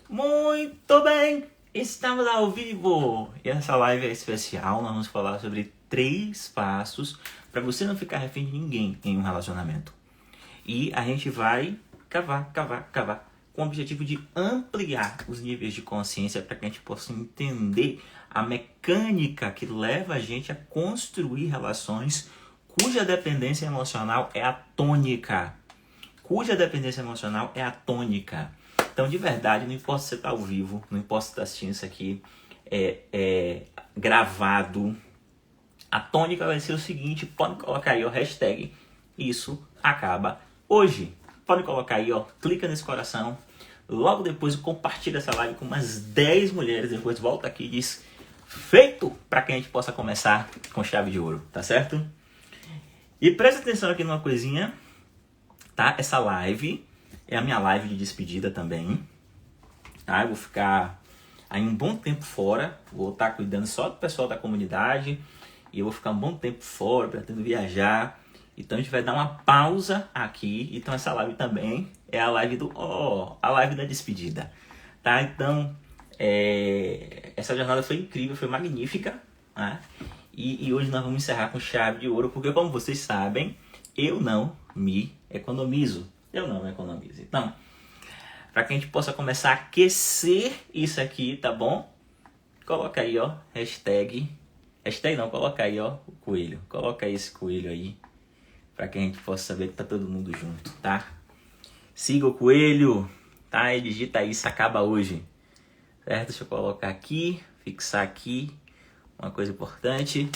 Muito bem, estamos ao vivo e essa live é especial. Nós vamos falar sobre 3 passos para você não ficar refém de ninguém em um relacionamento. E a gente vai cavar com o objetivo de ampliar os níveis de consciência para que a gente possa entender a mecânica que leva a gente a construir relações cuja dependência emocional é atônica. Então, de verdade, não importa se você está ao vivo, não importa se você está assistindo isso aqui gravado, a tônica vai ser o seguinte, pode colocar aí, hashtag isso acaba hoje. Pode colocar aí, clica nesse coração, logo depois compartilha essa live com umas 10 mulheres, depois volta aqui e diz, feito, para que a gente possa começar com chave de ouro, tá certo? E presta atenção aqui numa coisinha, tá? Essa live é a minha live de despedida também, tá? Eu vou ficar aí um bom tempo fora, vou estar cuidando só do pessoal da comunidade e eu vou ficar um bom tempo fora, pretendo viajar. Então a gente vai dar uma pausa aqui. Então essa live também é a live a live da despedida, tá? Então essa jornada foi incrível, foi magnífica, né? E hoje nós vamos encerrar com chave de ouro, porque como vocês sabem, eu não me economizo. Então, para que a gente possa começar a aquecer isso aqui, tá bom? Coloca aí, hashtag não, coloca aí, o coelho. Coloca aí esse coelho aí, para que a gente possa saber que tá todo mundo junto, tá? Siga o coelho, tá? E digita aí, isso acaba hoje. Certo? Deixa eu colocar aqui, fixar aqui. Uma coisa importante,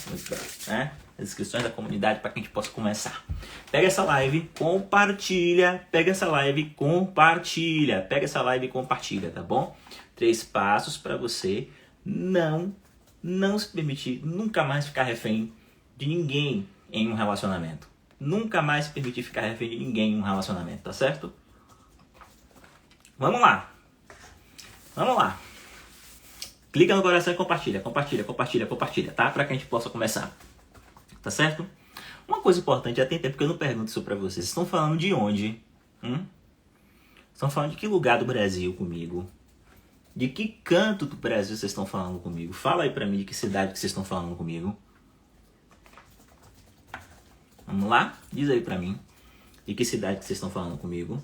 né? As inscrições da comunidade para que a gente possa começar. Pega essa live, compartilha. Pega essa live, compartilha, tá bom? 3 passos para você não se permitir nunca mais ficar refém de ninguém em um relacionamento. Nunca mais se permitir ficar refém de ninguém em um relacionamento, tá certo? Vamos lá. Clica no coração e compartilha, tá? Para que a gente possa começar. Tá certo? Uma coisa importante, já tem tempo que eu não pergunto isso pra vocês. Vocês estão falando de onde? Estão falando de que lugar do Brasil comigo? De que canto do Brasil vocês estão falando comigo? Fala aí pra mim de que cidade que vocês estão falando comigo. Vamos lá? Diz aí pra mim. De que cidade que vocês estão falando comigo?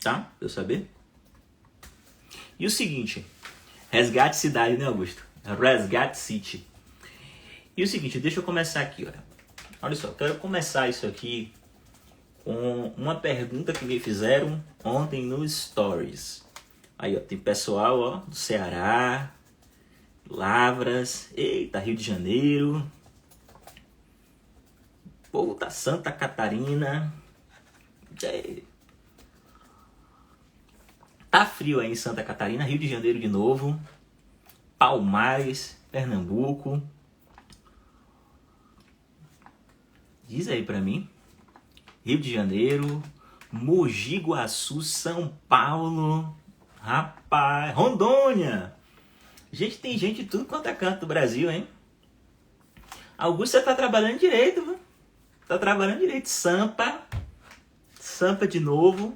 Tá? Pra eu saber. E o seguinte... Resgate cidade, né, Augusto? Resgate City. E o seguinte, deixa eu começar aqui, olha só, quero começar isso aqui com uma pergunta que me fizeram ontem no Stories. Aí, tem pessoal, do Ceará, Lavras, eita, Rio de Janeiro, povo da Santa Catarina. Tá frio aí em Santa Catarina, Rio de Janeiro de novo, Palmares, Pernambuco. Diz aí pra mim. Rio de Janeiro, Mogi Guaçu, São Paulo, rapaz, Rondônia. Gente, tem gente de tudo quanto é canto do Brasil, hein? Augusto, você tá trabalhando direito, viu? Tá trabalhando direito. Sampa de novo.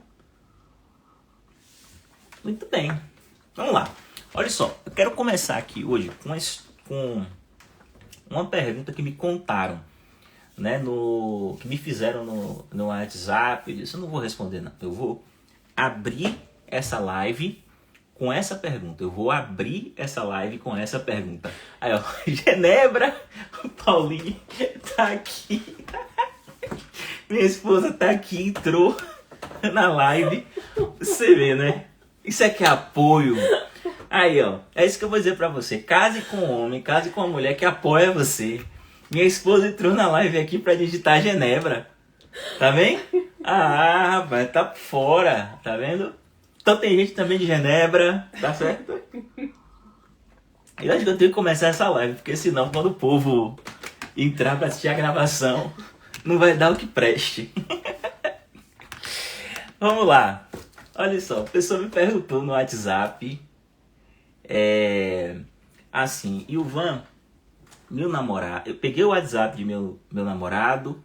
Muito bem, vamos lá. Olha só, eu quero começar aqui hoje com uma pergunta que me contaram, né, que me fizeram no WhatsApp. Eu disse, eu não vou responder não, eu vou abrir essa live com essa pergunta. Aí, Genebra, o Paulinho tá aqui. Minha esposa tá aqui, entrou na live. Você vê, né? Isso aqui é apoio. Aí, é isso que eu vou dizer pra você. Case com um homem, case com uma mulher que apoia você. Minha esposa entrou na live aqui pra digitar Genebra. Tá vendo? Ah, rapaz, tá fora. Tá vendo? Então tem gente também de Genebra, tá certo? Eu acho que eu tenho que começar essa live, porque senão quando o povo entrar pra assistir a gravação, não vai dar o que preste. Vamos lá. Olha só, a pessoa me perguntou no WhatsApp, assim, Ilvan, meu namorado, eu peguei o WhatsApp de meu namorado,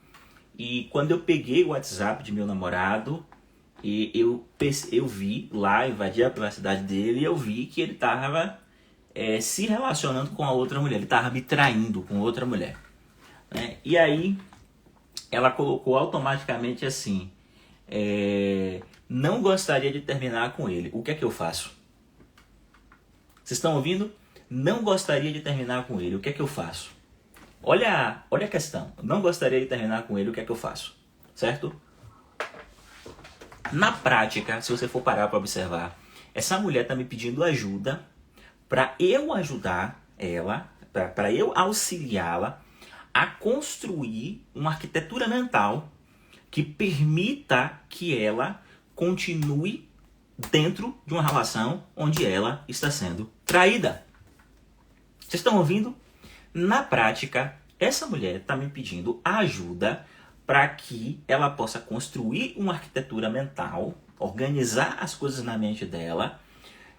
e quando eu peguei o WhatsApp de meu namorado, E eu vi lá, invadi a privacidade dele e eu vi que ele estava se relacionando com a outra mulher. Ele estava me traindo com outra mulher. Né? E aí ela colocou automaticamente assim, não gostaria de terminar com ele. O que é que eu faço? Vocês estão ouvindo? Não gostaria de terminar com ele. O que é que eu faço? Olha a questão. Não gostaria de terminar com ele. O que é que eu faço? Certo? Na prática, se você for parar para observar, essa mulher está me pedindo ajuda para eu ajudar ela, para eu auxiliá-la a construir uma arquitetura mental que permita que ela continue dentro de uma relação onde ela está sendo traída. Vocês estão ouvindo? Na prática, essa mulher está me pedindo ajuda para que ela possa construir uma arquitetura mental, organizar as coisas na mente dela,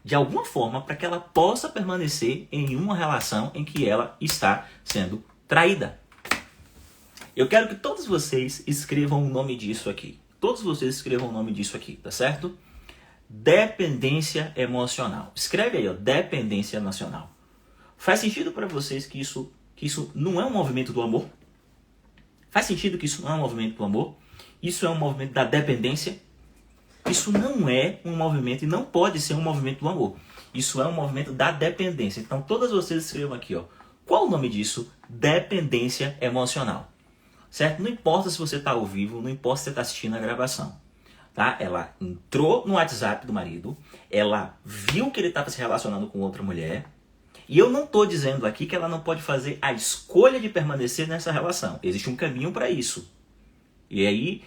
de alguma forma, para que ela possa permanecer em uma relação em que ela está sendo traída. Eu quero que todos vocês escrevam o nome disso aqui. Todos vocês escrevam o nome disso aqui, tá certo? Dependência emocional. Escreve aí, ó, dependência emocional. Faz sentido para vocês que isso não é um movimento do amor? Faz sentido que isso não é um movimento do amor? Isso é um movimento da dependência? Isso não é um movimento e não pode ser um movimento do amor. Isso é um movimento da dependência. Então todas vocês escrevam aqui, ó. Qual o nome disso? Dependência emocional. Certo? Não importa se você está ao vivo, não importa se você está assistindo a gravação. Tá? Ela entrou no WhatsApp do marido, ela viu que ele estava se relacionando com outra mulher, e eu não estou dizendo aqui que ela não pode fazer a escolha de permanecer nessa relação. Existe um caminho para isso. E aí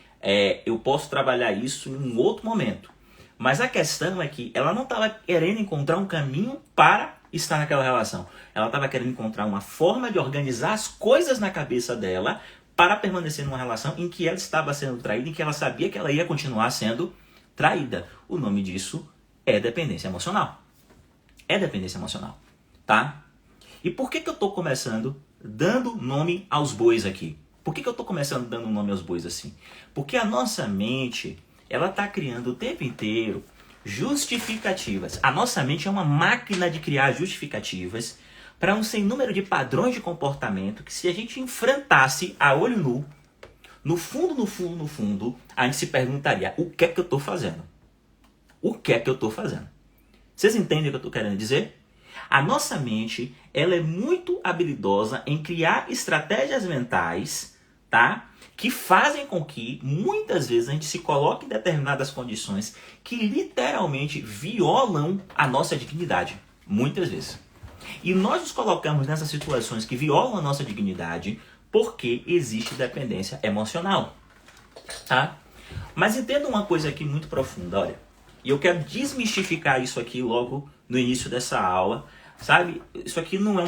eu posso trabalhar isso em um outro momento. Mas a questão é que ela não estava querendo encontrar um caminho para estar naquela relação. Ela estava querendo encontrar uma forma de organizar as coisas na cabeça dela para permanecer numa relação em que ela estava sendo traída, em que ela sabia que ela ia continuar sendo traída. O nome disso é dependência emocional. É dependência emocional. Tá? E por que eu estou começando dando nome aos bois aqui? Por que eu estou começando dando nome aos bois assim? Porque a nossa mente, ela está criando o tempo inteiro justificativas. A nossa mente é uma máquina de criar justificativas para um sem número de padrões de comportamento que, se a gente enfrentasse a olho nu, no fundo, a gente se perguntaria: o que é que eu estou fazendo? O que é que eu estou fazendo? Vocês entendem o que eu estou querendo dizer? A nossa mente, ela é muito habilidosa em criar estratégias mentais, tá? Que fazem com que, muitas vezes, a gente se coloque em determinadas condições que literalmente violam a nossa dignidade. Muitas vezes. E nós nos colocamos nessas situações que violam a nossa dignidade porque existe dependência emocional, tá? Mas entenda uma coisa aqui muito profunda, olha. E eu quero desmistificar isso aqui logo no início dessa aula, sabe? Isso aqui não é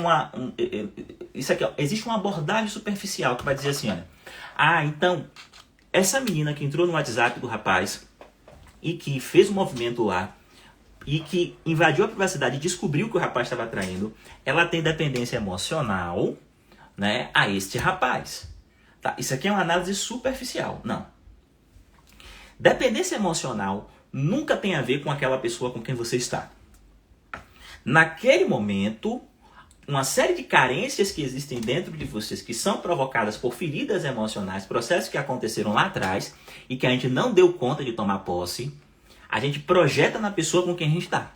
isso aqui, ó, existe uma abordagem superficial que vai dizer assim, olha. Então, essa menina que entrou no WhatsApp do rapaz e que fez um movimento lá e que invadiu a privacidade e descobriu que o rapaz estava traindo, ela tem dependência emocional, né, a este rapaz. Tá? Isso aqui é uma análise superficial. Não. Dependência emocional nunca tem a ver com aquela pessoa com quem você está. Naquele momento, uma série de carências que existem dentro de vocês, que são provocadas por feridas emocionais, processos que aconteceram lá atrás e que a gente não deu conta de tomar posse, a gente projeta na pessoa com quem a gente está.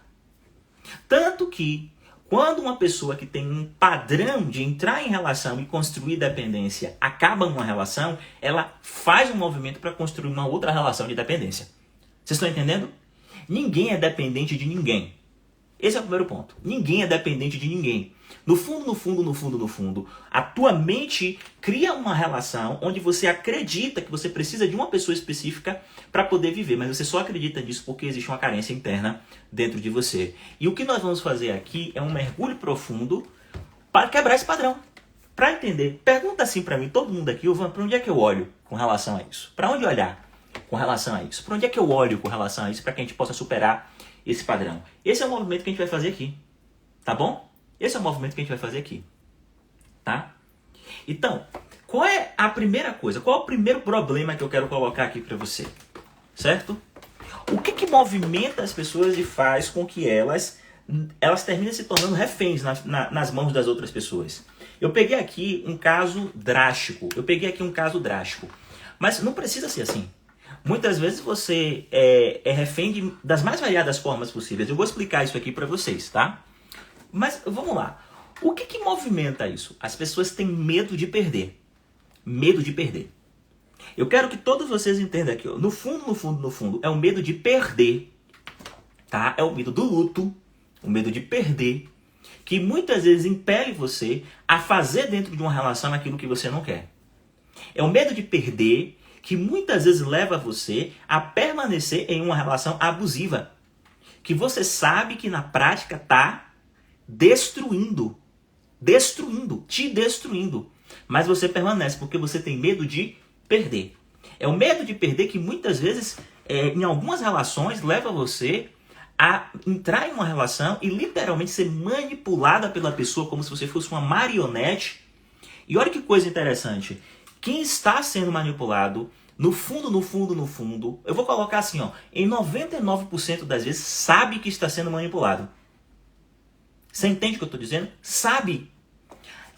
Tanto que, quando uma pessoa que tem um padrão de entrar em relação e construir dependência acaba numa relação, ela faz um movimento para construir uma outra relação de dependência. Vocês estão entendendo? Ninguém é dependente de ninguém. Esse é o primeiro ponto. Ninguém é dependente de ninguém. No fundo, a tua mente cria uma relação onde você acredita que você precisa de uma pessoa específica para poder viver, mas você só acredita nisso porque existe uma carência interna dentro de você. E o que nós vamos fazer aqui é um mergulho profundo para quebrar esse padrão. Para entender, pergunta assim para mim, todo mundo aqui, para onde é que eu olho com relação a isso? Para onde olhar com relação a isso? Para onde é que eu olho com relação a isso para que a gente possa superar esse padrão? Esse é o movimento que a gente vai fazer aqui, tá bom? Esse é o movimento que a gente vai fazer aqui, tá? Então, qual é a primeira coisa? Qual é o primeiro problema que eu quero colocar aqui para você? Certo? O que movimenta as pessoas e faz com que elas terminem se tornando reféns nas mãos das outras pessoas? Eu peguei aqui um caso drástico. Mas não precisa ser assim. Muitas vezes você é refém das mais variadas formas possíveis. Eu vou explicar isso aqui para vocês, tá? Mas vamos lá. O que movimenta isso? As pessoas têm medo de perder. Medo de perder. Eu quero que todos vocês entendam aqui, ó. No fundo, é o medo de perder, tá? É o medo do luto, o medo de perder, que muitas vezes impele você a fazer dentro de uma relação aquilo que você não quer. É o medo de perder que muitas vezes leva você a permanecer em uma relação abusiva, que você sabe que na prática está te destruindo, mas você permanece porque você tem medo de perder. É o medo de perder que muitas vezes, em algumas relações, leva você a entrar em uma relação e literalmente ser manipulada pela pessoa como se você fosse uma marionete. E olha que coisa interessante. Quem está sendo manipulado, no fundo, eu vou colocar assim, ó, em 99% das vezes sabe que está sendo manipulado. Você entende o que eu estou dizendo? Sabe.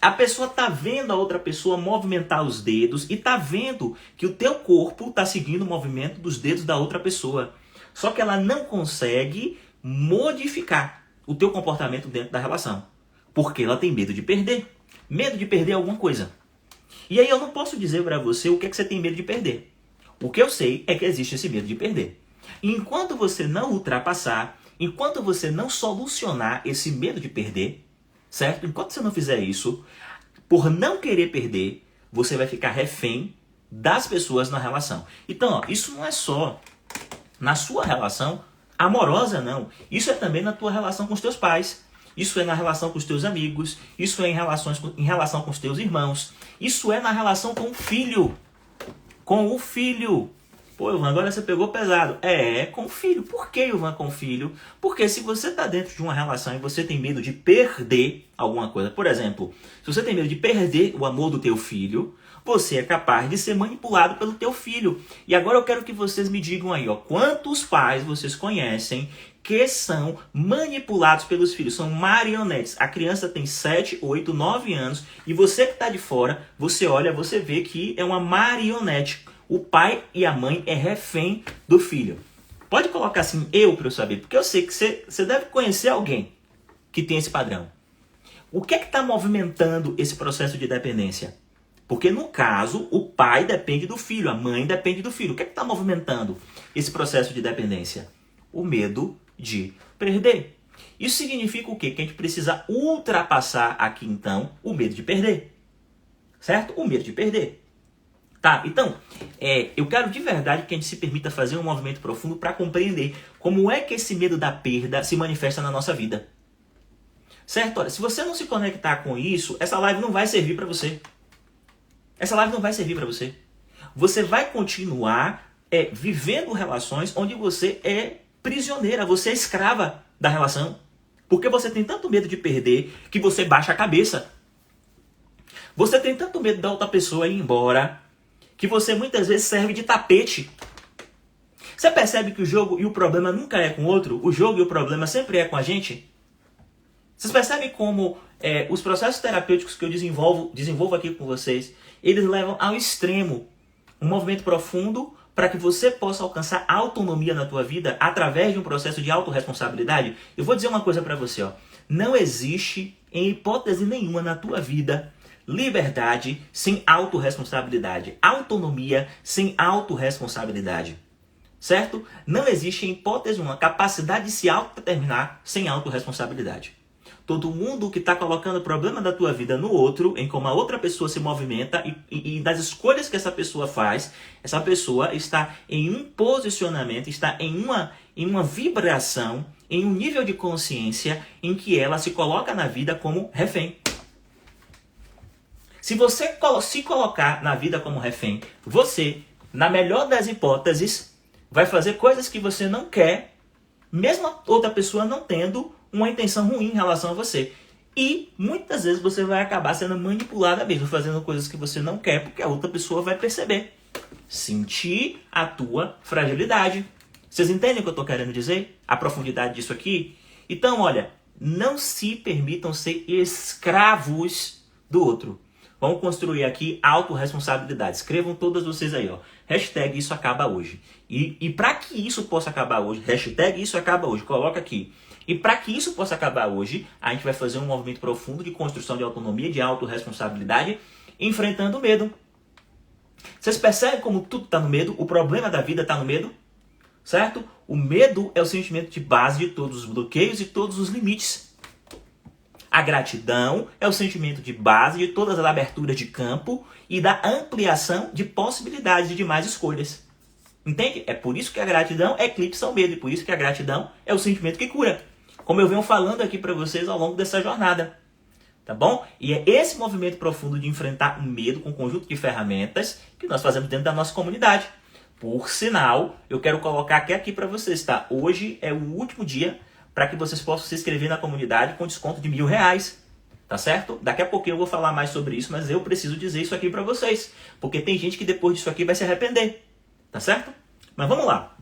A pessoa está vendo a outra pessoa movimentar os dedos e está vendo que o teu corpo está seguindo o movimento dos dedos da outra pessoa. Só que ela não consegue modificar o teu comportamento dentro da relação. Porque ela tem medo de perder. Medo de perder alguma coisa. E aí eu não posso dizer para você o que é que você tem medo de perder. O que eu sei é que existe esse medo de perder. E enquanto você não ultrapassar, enquanto você não solucionar esse medo de perder, certo? Enquanto você não fizer isso, por não querer perder, você vai ficar refém das pessoas na relação. Então, ó, isso não é só na sua relação amorosa, não. Isso é também na tua relação com os teus pais. Isso é na relação com os teus amigos. Isso é em relação com os teus irmãos. Isso é na relação com o filho. Com o filho. Pô, Ivan, agora você pegou pesado. Com o filho. Por que, Ivan, com o filho? Porque se você está dentro de uma relação e você tem medo de perder alguma coisa, por exemplo, se você tem medo de perder o amor do teu filho, você é capaz de ser manipulado pelo teu filho. E agora eu quero que vocês me digam aí, ó, quantos pais vocês conhecem que são manipulados pelos filhos, são marionetes. A criança tem 7, 8, 9 anos e você que está de fora, você olha, você vê que é uma marionete. O pai e a mãe é refém do filho. Pode colocar assim, para eu saber, porque eu sei que você deve conhecer alguém que tem esse padrão. O que é que está movimentando esse processo de dependência? Porque no caso, o pai depende do filho, a mãe depende do filho. O que é que está movimentando esse processo de dependência? O medo de perder. Isso significa o quê? Que a gente precisa ultrapassar aqui então o medo de perder. Certo? O medo de perder. Tá, então, eu quero de verdade que a gente se permita fazer um movimento profundo para compreender como é que esse medo da perda se manifesta na nossa vida. Certo? Olha, se você não se conectar com isso, essa live não vai servir para você. Essa live não vai servir para você. Você vai continuar vivendo relações onde você é prisioneira, você é escrava da relação. Porque você tem tanto medo de perder que você baixa a cabeça. Você tem tanto medo da outra pessoa ir embora que você muitas vezes serve de tapete. Você percebe que o jogo e o problema nunca é com o outro? O jogo e o problema sempre é com a gente? Vocês percebem como os processos terapêuticos que eu desenvolvo aqui com vocês, eles levam ao extremo um movimento profundo para que você possa alcançar autonomia na tua vida através de um processo de autorresponsabilidade? Eu vou dizer uma coisa para você, ó. Não existe, em hipótese nenhuma na tua vida, liberdade sem autorresponsabilidade. Autonomia sem autorresponsabilidade. Certo? Não existe, em hipótese uma capacidade de se autodeterminar sem autorresponsabilidade. Todo mundo que está colocando o problema da tua vida no outro, em como a outra pessoa se movimenta e das escolhas que essa pessoa faz, essa pessoa está em um posicionamento, está em uma vibração, em um nível de consciência em que ela se coloca na vida como refém. Se você se colocar na vida como refém, você, na melhor das hipóteses, vai fazer coisas que você não quer, mesmo a outra pessoa não tendo uma intenção ruim em relação a você. E muitas vezes você vai acabar sendo manipulada mesmo, fazendo coisas que você não quer, porque a outra pessoa vai perceber. Sentir a tua fragilidade. Vocês entendem o que eu estou querendo dizer? A profundidade disso aqui? Então, olha, não se permitam ser escravos do outro. Vamos construir aqui autorresponsabilidade. Escrevam todas vocês aí, ó. Hashtag isso acaba hoje. E para que isso possa acabar hoje, hashtag isso acaba hoje, coloca aqui. E para que isso possa acabar hoje, a gente vai fazer um movimento profundo de construção de autonomia, de autorresponsabilidade, enfrentando o medo. Vocês percebem como tudo está no medo? O problema da vida está no medo? Certo? O medo é o sentimento de base de todos os bloqueios e todos os limites. A gratidão é o sentimento de base de todas as aberturas de campo e da ampliação de possibilidades de mais escolhas. Entende? É por isso que a gratidão eclipsa o medo e por isso que a gratidão é o sentimento que cura. Como eu venho falando aqui para vocês ao longo dessa jornada. Tá bom? E é esse movimento profundo de enfrentar o medo com um conjunto de ferramentas que nós fazemos dentro da nossa comunidade. Por sinal, eu quero colocar aqui para vocês, tá? Hoje é o último dia para que vocês possam se inscrever na comunidade com desconto de R$1.000, tá certo? Daqui a pouquinho eu vou falar mais sobre isso, mas eu preciso dizer isso aqui para vocês, porque tem gente que depois disso aqui vai se arrepender, tá certo? Mas vamos lá.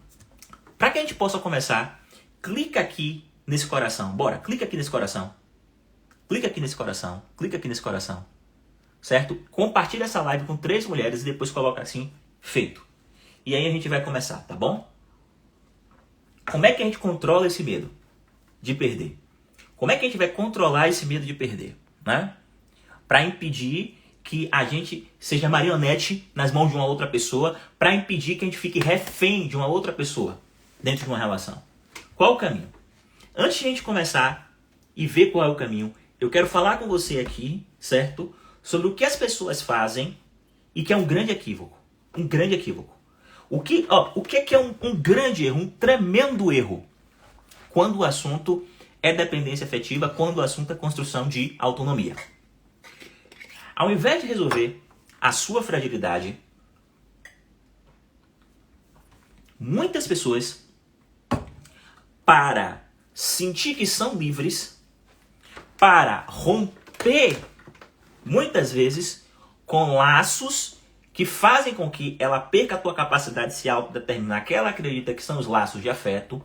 Para que a gente possa começar, clica aqui nesse coração. Bora, clica aqui nesse coração. Clica aqui nesse coração. Clica aqui nesse coração. Certo? Compartilha essa live com 3 mulheres e depois coloca assim, feito. E aí a gente vai começar, tá bom? Como é que a gente controla esse medo de perder? Como é que a gente vai controlar esse medo de perder? Né? Para impedir que a gente seja marionete nas mãos de uma outra pessoa, para impedir que a gente fique refém de uma outra pessoa dentro de uma relação. Qual o caminho? Antes de a gente começar e ver qual é o caminho, eu quero falar com você aqui, certo? Sobre o que as pessoas fazem e que é um grande equívoco. Um grande equívoco. O que é um grande erro, um tremendo erro? Quando o assunto é dependência afetiva, quando o assunto é construção de autonomia. Ao invés de resolver a sua fragilidade, muitas pessoas, para sentir que são livres, para romper, muitas vezes, com laços que fazem com que ela perca a tua capacidade de se autodeterminar, que ela acredita que são os laços de afeto,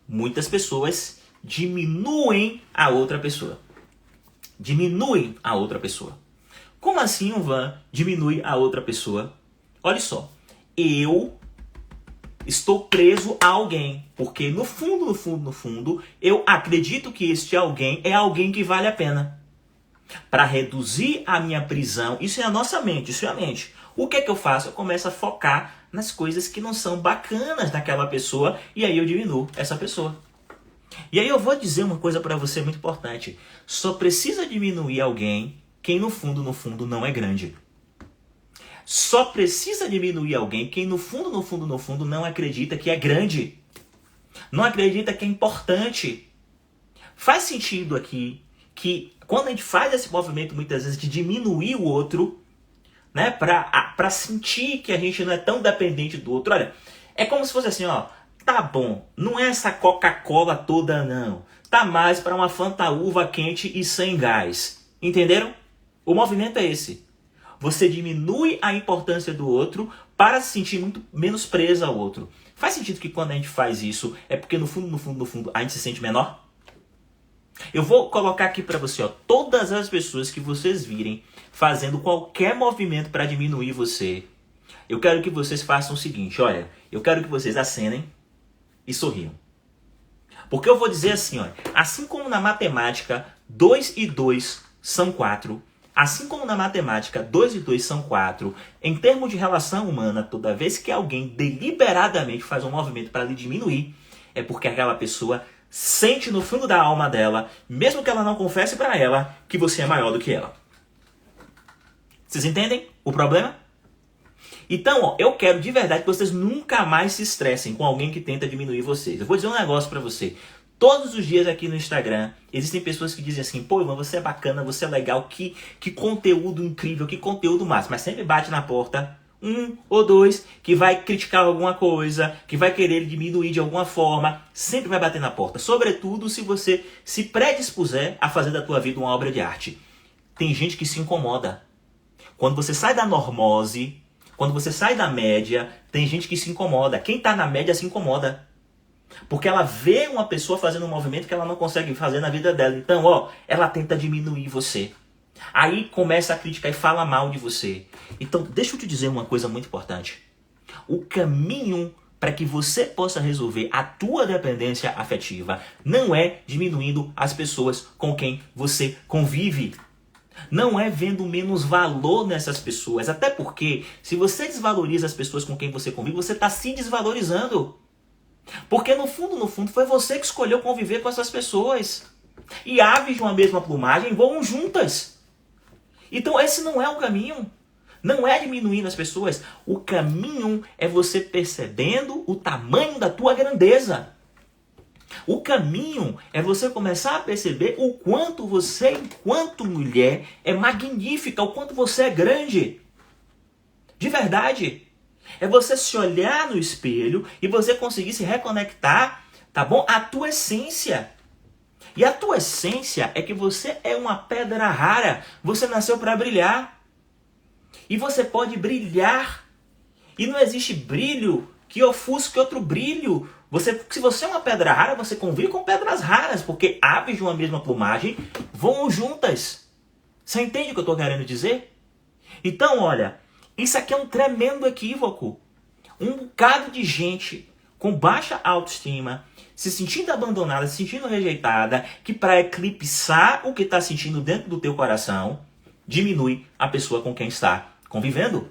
muitas pessoas diminuem a outra pessoa. Diminuem a outra pessoa. Como assim o Van diminui a outra pessoa? Olha só, eu estou preso a alguém, porque no fundo, eu acredito que este alguém é alguém que vale a pena. Para reduzir a minha prisão, isso é a nossa mente, isso é a mente. O que é que eu faço? Eu começo a focar nas coisas que não são bacanas naquela pessoa e aí eu diminuo essa pessoa. E aí eu vou dizer uma coisa para você muito importante. Só precisa diminuir alguém quem no fundo não é grande. Só precisa diminuir alguém quem no fundo não acredita que é grande. Não acredita que é importante. Faz sentido aqui que quando a gente faz esse movimento muitas vezes de diminuir o outro, né, para sentir que a gente não é tão dependente do outro, olha, é como se fosse assim, ó, tá bom, não é essa Coca-Cola toda não, tá mais para uma Fantaúva quente e sem gás, entenderam? O movimento é esse. Você diminui a importância do outro para se sentir muito menos preso ao outro. Faz sentido que quando a gente faz isso, é porque no fundo, a gente se sente menor? Eu vou colocar aqui para você, ó, todas as pessoas que vocês virem fazendo qualquer movimento para diminuir você, eu quero que vocês façam o seguinte, olha, eu quero que vocês acenem e sorriam. Porque eu vou dizer assim, olha, assim como na matemática 2 e 2 são 4, assim como na matemática 2 e 2 são 4, em termos de relação humana, toda vez que alguém deliberadamente faz um movimento para lhe diminuir, é porque aquela pessoa sente no fundo da alma dela, mesmo que ela não confesse para ela, que você é maior do que ela. Vocês entendem o problema? Então, ó, eu quero de verdade que vocês nunca mais se estressem com alguém que tenta diminuir vocês. Eu vou dizer um negócio para você. Todos os dias aqui no Instagram, existem pessoas que dizem assim, pô, irmão, você é bacana, você é legal, que conteúdo incrível, que conteúdo massa. Mas sempre bate na porta um ou dois que vai criticar alguma coisa, que vai querer diminuir de alguma forma, sempre vai bater na porta. Sobretudo se você se predispuser a fazer da tua vida uma obra de arte. Tem gente que se incomoda. Quando você sai da normose, Quando você sai da média, tem gente que se incomoda. Quem está na média se incomoda. Porque ela vê uma pessoa fazendo um movimento que ela não consegue fazer na vida dela. Então, ela tenta diminuir você. Aí começa a criticar e fala mal de você. Então, deixa eu te dizer uma coisa muito importante. O caminho para que você possa resolver a tua dependência afetiva não é diminuindo as pessoas com quem você convive. Não é vendo menos valor nessas pessoas. Até porque, se você desvaloriza as pessoas com quem você convive, você está se desvalorizando. Porque no fundo, foi você que escolheu conviver com essas pessoas. E aves de uma mesma plumagem voam juntas. Então esse não é o caminho. Não é diminuindo as pessoas. O caminho é você percebendo o tamanho da tua grandeza. O caminho é você começar a perceber o quanto você, enquanto mulher, é magnífica, o quanto você é grande. De verdade. É você se olhar no espelho e você conseguir se reconectar, tá bom? A tua essência. E a tua essência é que você é uma pedra rara. Você nasceu para brilhar. E você pode brilhar. E não existe brilho que ofusque outro brilho. Se você é uma pedra rara, você convive com pedras raras, porque aves de uma mesma plumagem voam juntas. Você entende o que eu estou querendo dizer? Então, olha, isso aqui é um tremendo equívoco. Um bocado de gente com baixa autoestima, se sentindo abandonada, se sentindo rejeitada, que para eclipsar o que está sentindo dentro do teu coração, diminui a pessoa com quem está convivendo.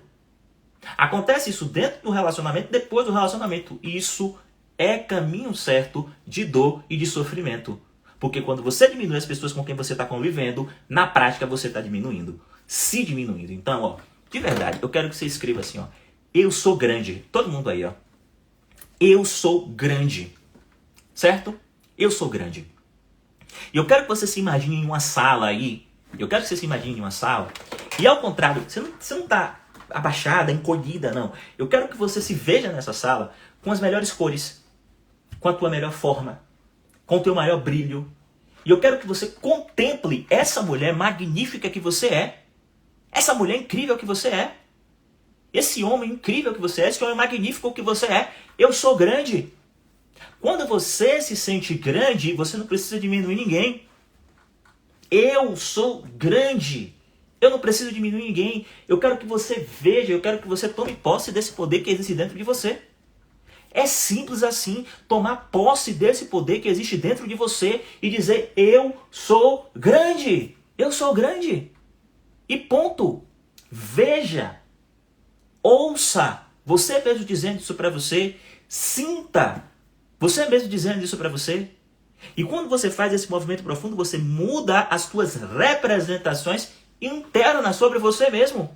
Acontece isso dentro do relacionamento, depois do relacionamento. Isso é caminho certo de dor e de sofrimento. Porque quando você diminui as pessoas com quem você está convivendo, na prática você está diminuindo. Se diminuindo. Então, de verdade, eu quero que você escreva assim, eu sou grande. Todo mundo aí, eu sou grande. Certo? Eu sou grande. E eu quero que você se imagine em uma sala aí. Eu quero que você se imagine em uma sala. E ao contrário, você não está abaixada, encolhida, não. Eu quero que você se veja nessa sala com as melhores cores, com a tua melhor forma, com o teu maior brilho. E eu quero que você contemple essa mulher magnífica que você é. Essa mulher incrível que você é. Esse homem incrível que você é. Esse homem magnífico que você é. Eu sou grande. Quando você se sente grande, você não precisa diminuir ninguém. Eu sou grande. Eu não preciso diminuir ninguém. Eu quero que você veja, eu quero que você tome posse desse poder que existe dentro de você. É simples assim, tomar posse desse poder que existe dentro de você e dizer, eu sou grande. Eu sou grande. E ponto. Veja. Ouça. Você mesmo dizendo isso para você. Sinta. Você mesmo dizendo isso para você. E quando você faz esse movimento profundo, você muda as suas representações internas sobre você mesmo.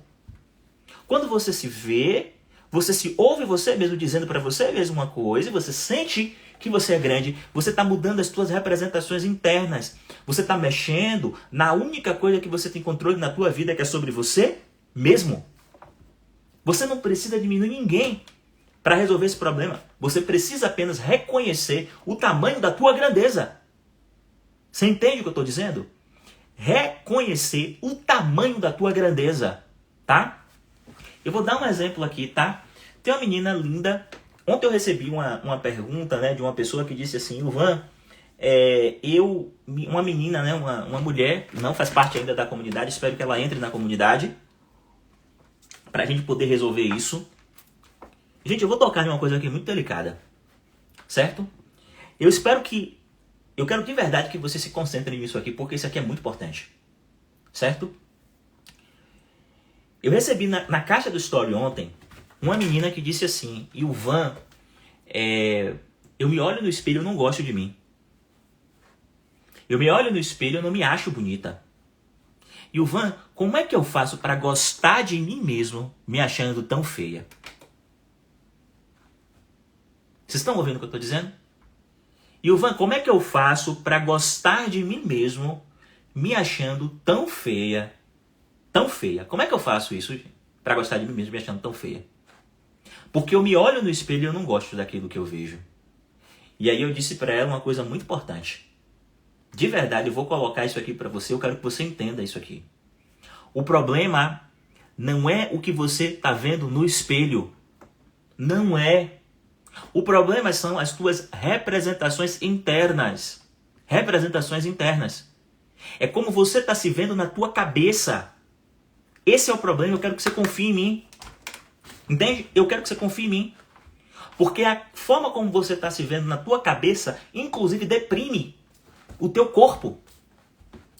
Quando você se vê, você se ouve você mesmo dizendo para você mesmo uma coisa, e você sente que você é grande, você está mudando as suas representações internas. Você está mexendo na única coisa que você tem controle na tua vida, que é sobre você mesmo. Você não precisa diminuir ninguém para resolver esse problema. Você precisa apenas reconhecer o tamanho da tua grandeza. Você entende o que eu estou dizendo? Reconhecer o tamanho da tua grandeza, tá? Eu vou dar um exemplo aqui, tá? Tem uma menina linda. Ontem eu recebi uma pergunta, né, de uma pessoa que disse assim, Ivan, uma menina, né, uma mulher, não faz parte ainda da comunidade, espero que ela entre na comunidade, pra gente poder resolver isso. Gente, eu vou tocar em uma coisa aqui muito delicada, certo? Eu quero de verdade que você se concentre nisso aqui, porque isso aqui é muito importante, certo? Eu recebi na caixa do story ontem, uma menina que disse assim, Ivan, eu me olho no espelho e não gosto de mim. Eu me olho no espelho e eu não me acho bonita. Ivan, como é que eu faço para gostar de mim mesmo, me achando tão feia? Vocês estão ouvindo o que eu estou dizendo? Ivan, como é que eu faço para gostar de mim mesmo, me achando tão feia? Tão feia. Como é que eu faço isso para gostar de mim mesmo, me achando tão feia? Porque eu me olho no espelho e eu não gosto daquilo que eu vejo. E aí eu disse para ela uma coisa muito importante. De verdade, eu vou colocar isso aqui para você, eu quero que você entenda isso aqui. O problema não é o que você está vendo no espelho. Não é. O problema são as tuas representações internas. Representações internas. É como você está se vendo na tua cabeça. Esse é o problema. Eu quero que você confie em mim. Entende? Eu quero que você confie em mim. Porque a forma como você está se vendo na tua cabeça, inclusive, deprime o teu corpo.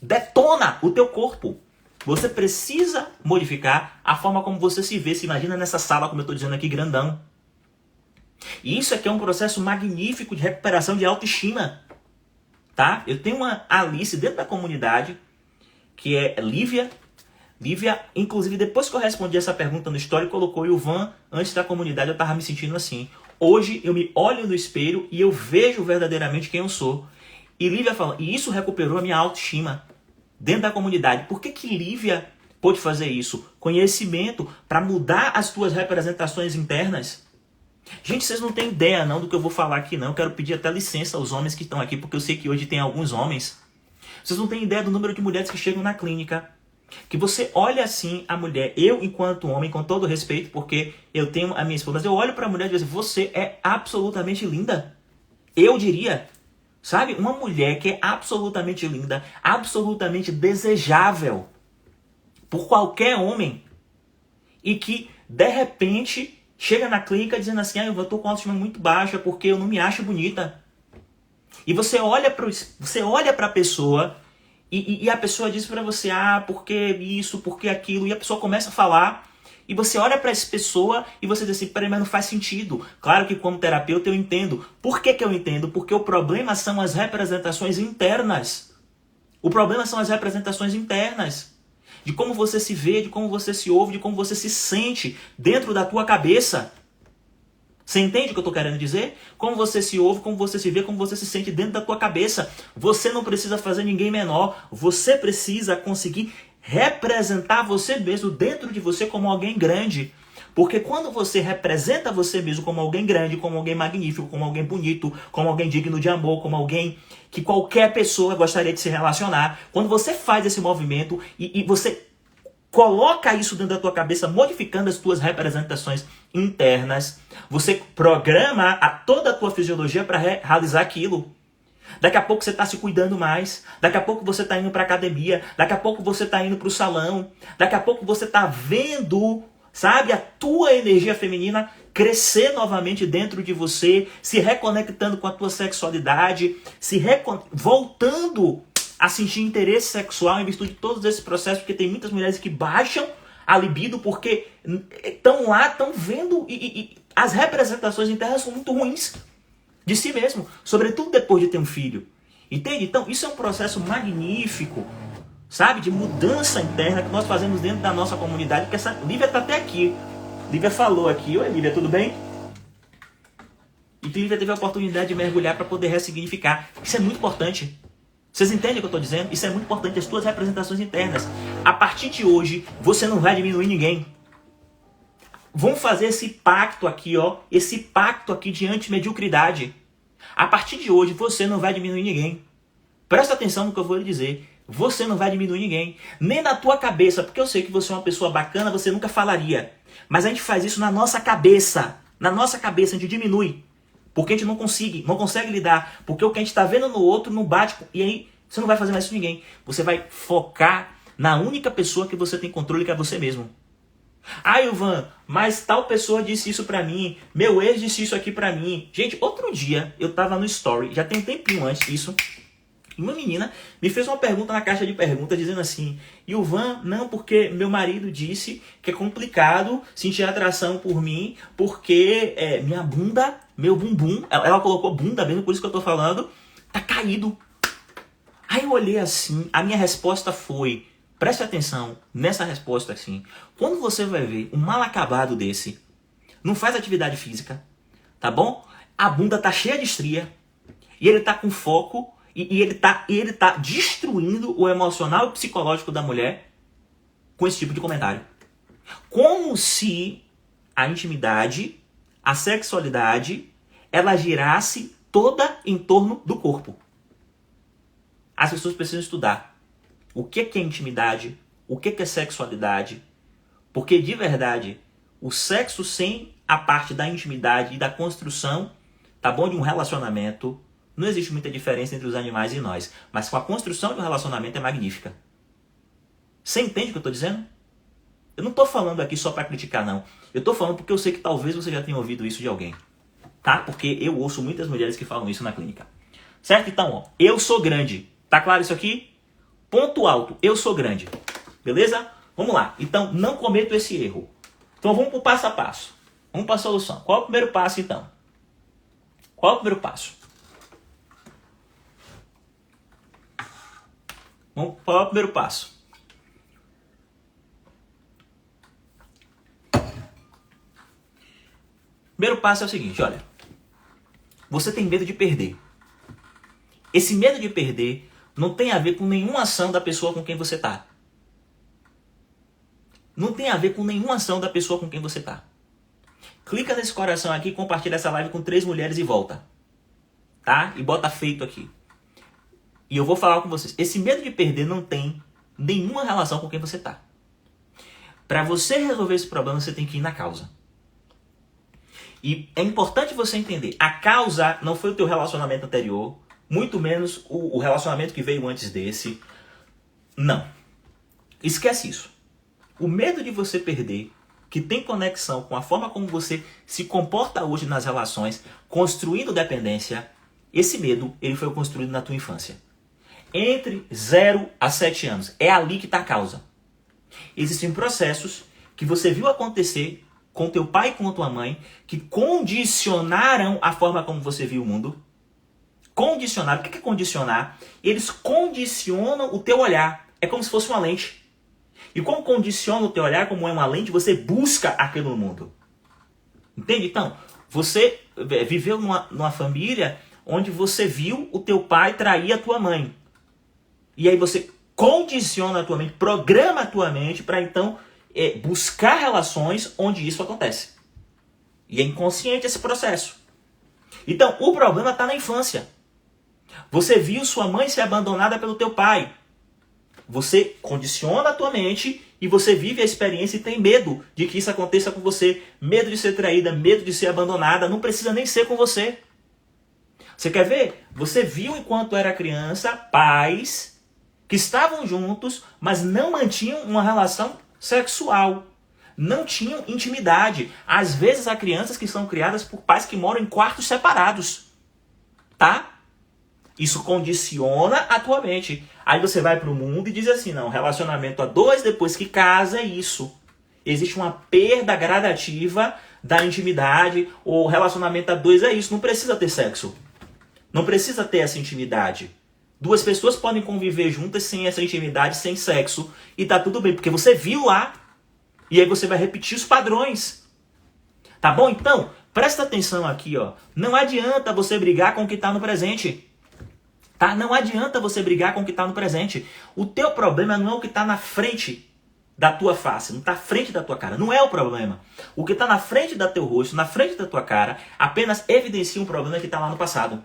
Detona o teu corpo. Você precisa modificar a forma como você se vê. Se imagina nessa sala, como eu estou dizendo aqui, grandão. E isso aqui é um processo magnífico de recuperação de autoestima. Tá? Eu tenho uma Alice dentro da comunidade, que é Lívia. Lívia, inclusive, depois que eu respondi essa pergunta no story, colocou o Ivan antes da comunidade, eu estava me sentindo assim. Hoje eu me olho no espelho e eu vejo verdadeiramente quem eu sou. E Lívia fala, e isso recuperou a minha autoestima dentro da comunidade. Por que Lívia pôde fazer isso? Conhecimento para mudar as tuas representações internas. Gente, vocês não têm ideia não do que eu vou falar aqui não. Eu quero pedir até licença aos homens que estão aqui, porque eu sei que hoje tem alguns homens. Vocês não têm ideia do número de mulheres que chegam na clínica. Que você olha assim a mulher, eu enquanto homem, com todo respeito, porque eu tenho a minha esposa, mas eu olho para a mulher e digo, você é absolutamente linda. Eu diria, sabe? Uma mulher que é absolutamente linda, absolutamente desejável por qualquer homem e que, de repente, chega na clínica dizendo assim, eu tô com a autoestima muito baixa porque eu não me acho bonita. E você olha para a pessoa e a pessoa diz para você, porque isso, porque aquilo, e a pessoa começa a falar, e você olha para essa pessoa e você diz assim, peraí, mas não faz sentido. Claro que como terapeuta eu entendo. Por que eu entendo? Porque o problema são as representações internas. O problema são as representações internas. De como você se vê, de como você se ouve, de como você se sente dentro da tua cabeça. Você entende o que eu estou querendo dizer? Como você se ouve, como você se vê, como você se sente dentro da tua cabeça. Você não precisa fazer ninguém menor. Você precisa conseguir representar você mesmo dentro de você como alguém grande. Porque quando você representa você mesmo como alguém grande, como alguém magnífico, como alguém bonito, como alguém digno de amor, como alguém que qualquer pessoa gostaria de se relacionar, quando você faz esse movimento e você coloca isso dentro da tua cabeça, modificando as tuas representações internas, você programa toda a tua fisiologia para realizar aquilo. Daqui a pouco você está se cuidando mais, daqui a pouco você está indo para a academia, daqui a pouco você está indo para o salão, daqui a pouco você está vendo, sabe, a tua energia feminina crescer novamente dentro de você, se reconectando com a tua sexualidade, voltando a sentir interesse sexual em virtude de todos esses processos, porque tem muitas mulheres que baixam a libido porque estão lá, estão vendo e as representações internas são muito ruins de si mesmo, sobretudo depois de ter um filho. Entende? Então, isso é um processo magnífico, sabe, de mudança interna que nós fazemos dentro da nossa comunidade, porque essa Lívia está até aqui. Lívia falou aqui, oi Lívia, tudo bem? E Lívia teve a oportunidade de mergulhar para poder ressignificar. Isso é muito importante. Vocês entendem o que eu estou dizendo? Isso é muito importante, as tuas representações internas. A partir de hoje, você não vai diminuir ninguém. Vamos fazer esse pacto aqui, esse pacto aqui de antimediocridade. A partir de hoje, você não vai diminuir ninguém. Presta atenção no que eu vou lhe dizer. Você não vai diminuir ninguém. Nem na tua cabeça, porque eu sei que você é uma pessoa bacana, você nunca falaria. Mas a gente faz isso na nossa cabeça. Na nossa cabeça, a gente diminui. Porque a gente não consegue lidar. Porque o que a gente está vendo no outro não bate. E aí, você não vai fazer mais isso com ninguém. Você vai focar na única pessoa que você tem controle, que é você mesmo. Ivan, mas tal pessoa disse isso pra mim. Meu ex disse isso aqui pra mim. Gente, outro dia, eu tava no story, já tem um tempinho antes disso. E uma menina me fez uma pergunta na caixa de perguntas, dizendo assim, Ivan, não, porque meu marido disse que é complicado sentir atração por mim, porque minha bunda, meu bumbum, ela colocou bunda mesmo, por isso que eu tô falando, tá caído. Aí eu olhei assim, a minha resposta foi, preste atenção nessa resposta assim, quando você vai ver um mal acabado desse, não faz atividade física, tá bom? A bunda tá cheia de estria, e ele tá com foco, e ele tá destruindo o emocional e psicológico da mulher com esse tipo de comentário. Como se a intimidade, a sexualidade, ela girasse toda em torno do corpo. As pessoas precisam estudar o que é intimidade, o que é sexualidade, Porque de verdade, o sexo sem a parte da intimidade e da construção, tá bom, de um relacionamento, não existe muita diferença entre os animais e nós. Mas com a construção de um relacionamento é magnífica. Você entende o que eu estou dizendo? Eu não estou falando aqui só para criticar, não. Eu estou falando porque eu sei que talvez você já tenha ouvido isso de alguém. Tá? Porque eu ouço muitas mulheres que falam isso na clínica. Certo? Então, ó, eu sou grande. Tá claro isso aqui? Ponto alto, eu sou grande. Beleza? Vamos lá. Então, não cometo esse erro. Então, vamos para o passo a passo. Vamos para a solução. Qual é o primeiro passo, então? Qual é o primeiro passo? Qual é o primeiro passo? Primeiro passo é o seguinte, olha. Você tem medo de perder. Esse medo de perder não tem a ver com nenhuma ação da pessoa com quem você está. Não tem a ver com nenhuma ação da pessoa com quem você está. Clica nesse coração aqui, compartilha essa live com 3 mulheres e volta. Tá? E bota feito aqui. E eu vou falar com vocês. Esse medo de perder não tem nenhuma relação com quem você está. Para você resolver esse problema, você tem que ir na causa. E é importante você entender. A causa não foi o teu relacionamento anterior. Muito menos o relacionamento que veio antes desse. Não. Esquece isso. O medo de você perder, que tem conexão com a forma como você se comporta hoje nas relações, construindo dependência, esse medo ele foi construído na tua infância. Entre 0 a 7 anos. É ali que está a causa. Existem processos que você viu acontecer com teu pai e com tua mãe, que condicionaram a forma como você viu o mundo. Condicionar. O que é condicionar? Eles condicionam o teu olhar. É como se fosse uma lente. E como condiciona o teu olhar, como é uma lente, você busca aquilo no mundo. Entende? Então, você viveu numa família onde você viu o teu pai trair a tua mãe. E aí você condiciona a tua mente, programa a tua mente para então buscar relações onde isso acontece. E é inconsciente esse processo. Então, o problema está na infância. Você viu sua mãe ser abandonada pelo teu pai. Você condiciona a tua mente e você vive a experiência e tem medo de que isso aconteça com você. Medo de ser traída, medo de ser abandonada. Não precisa nem ser com você. Você quer ver? Você viu enquanto era criança pais que estavam juntos, mas não mantinham uma relação sexual. Não tinham intimidade. Às vezes há crianças que são criadas por pais que moram em quartos separados. Tá? Isso condiciona a tua mente. Aí você vai para o mundo e diz assim, não, relacionamento a 2 depois que casa é isso. Existe uma perda gradativa da intimidade, ou relacionamento a 2 é isso. Não precisa ter sexo. Não precisa ter essa intimidade. 2 pessoas podem conviver juntas sem essa intimidade, sem sexo, e tá tudo bem, porque você viu lá. E aí você vai repetir os padrões. Tá bom? Então, presta atenção aqui, ó. Não adianta você brigar com o que está no presente. Tá? Não adianta você brigar com o que está no presente. O teu problema não é o que está na frente da tua face, não está na frente da tua cara. Não é o problema. O que está na frente do teu rosto, na frente da tua cara, apenas evidencia um problema que está lá no passado.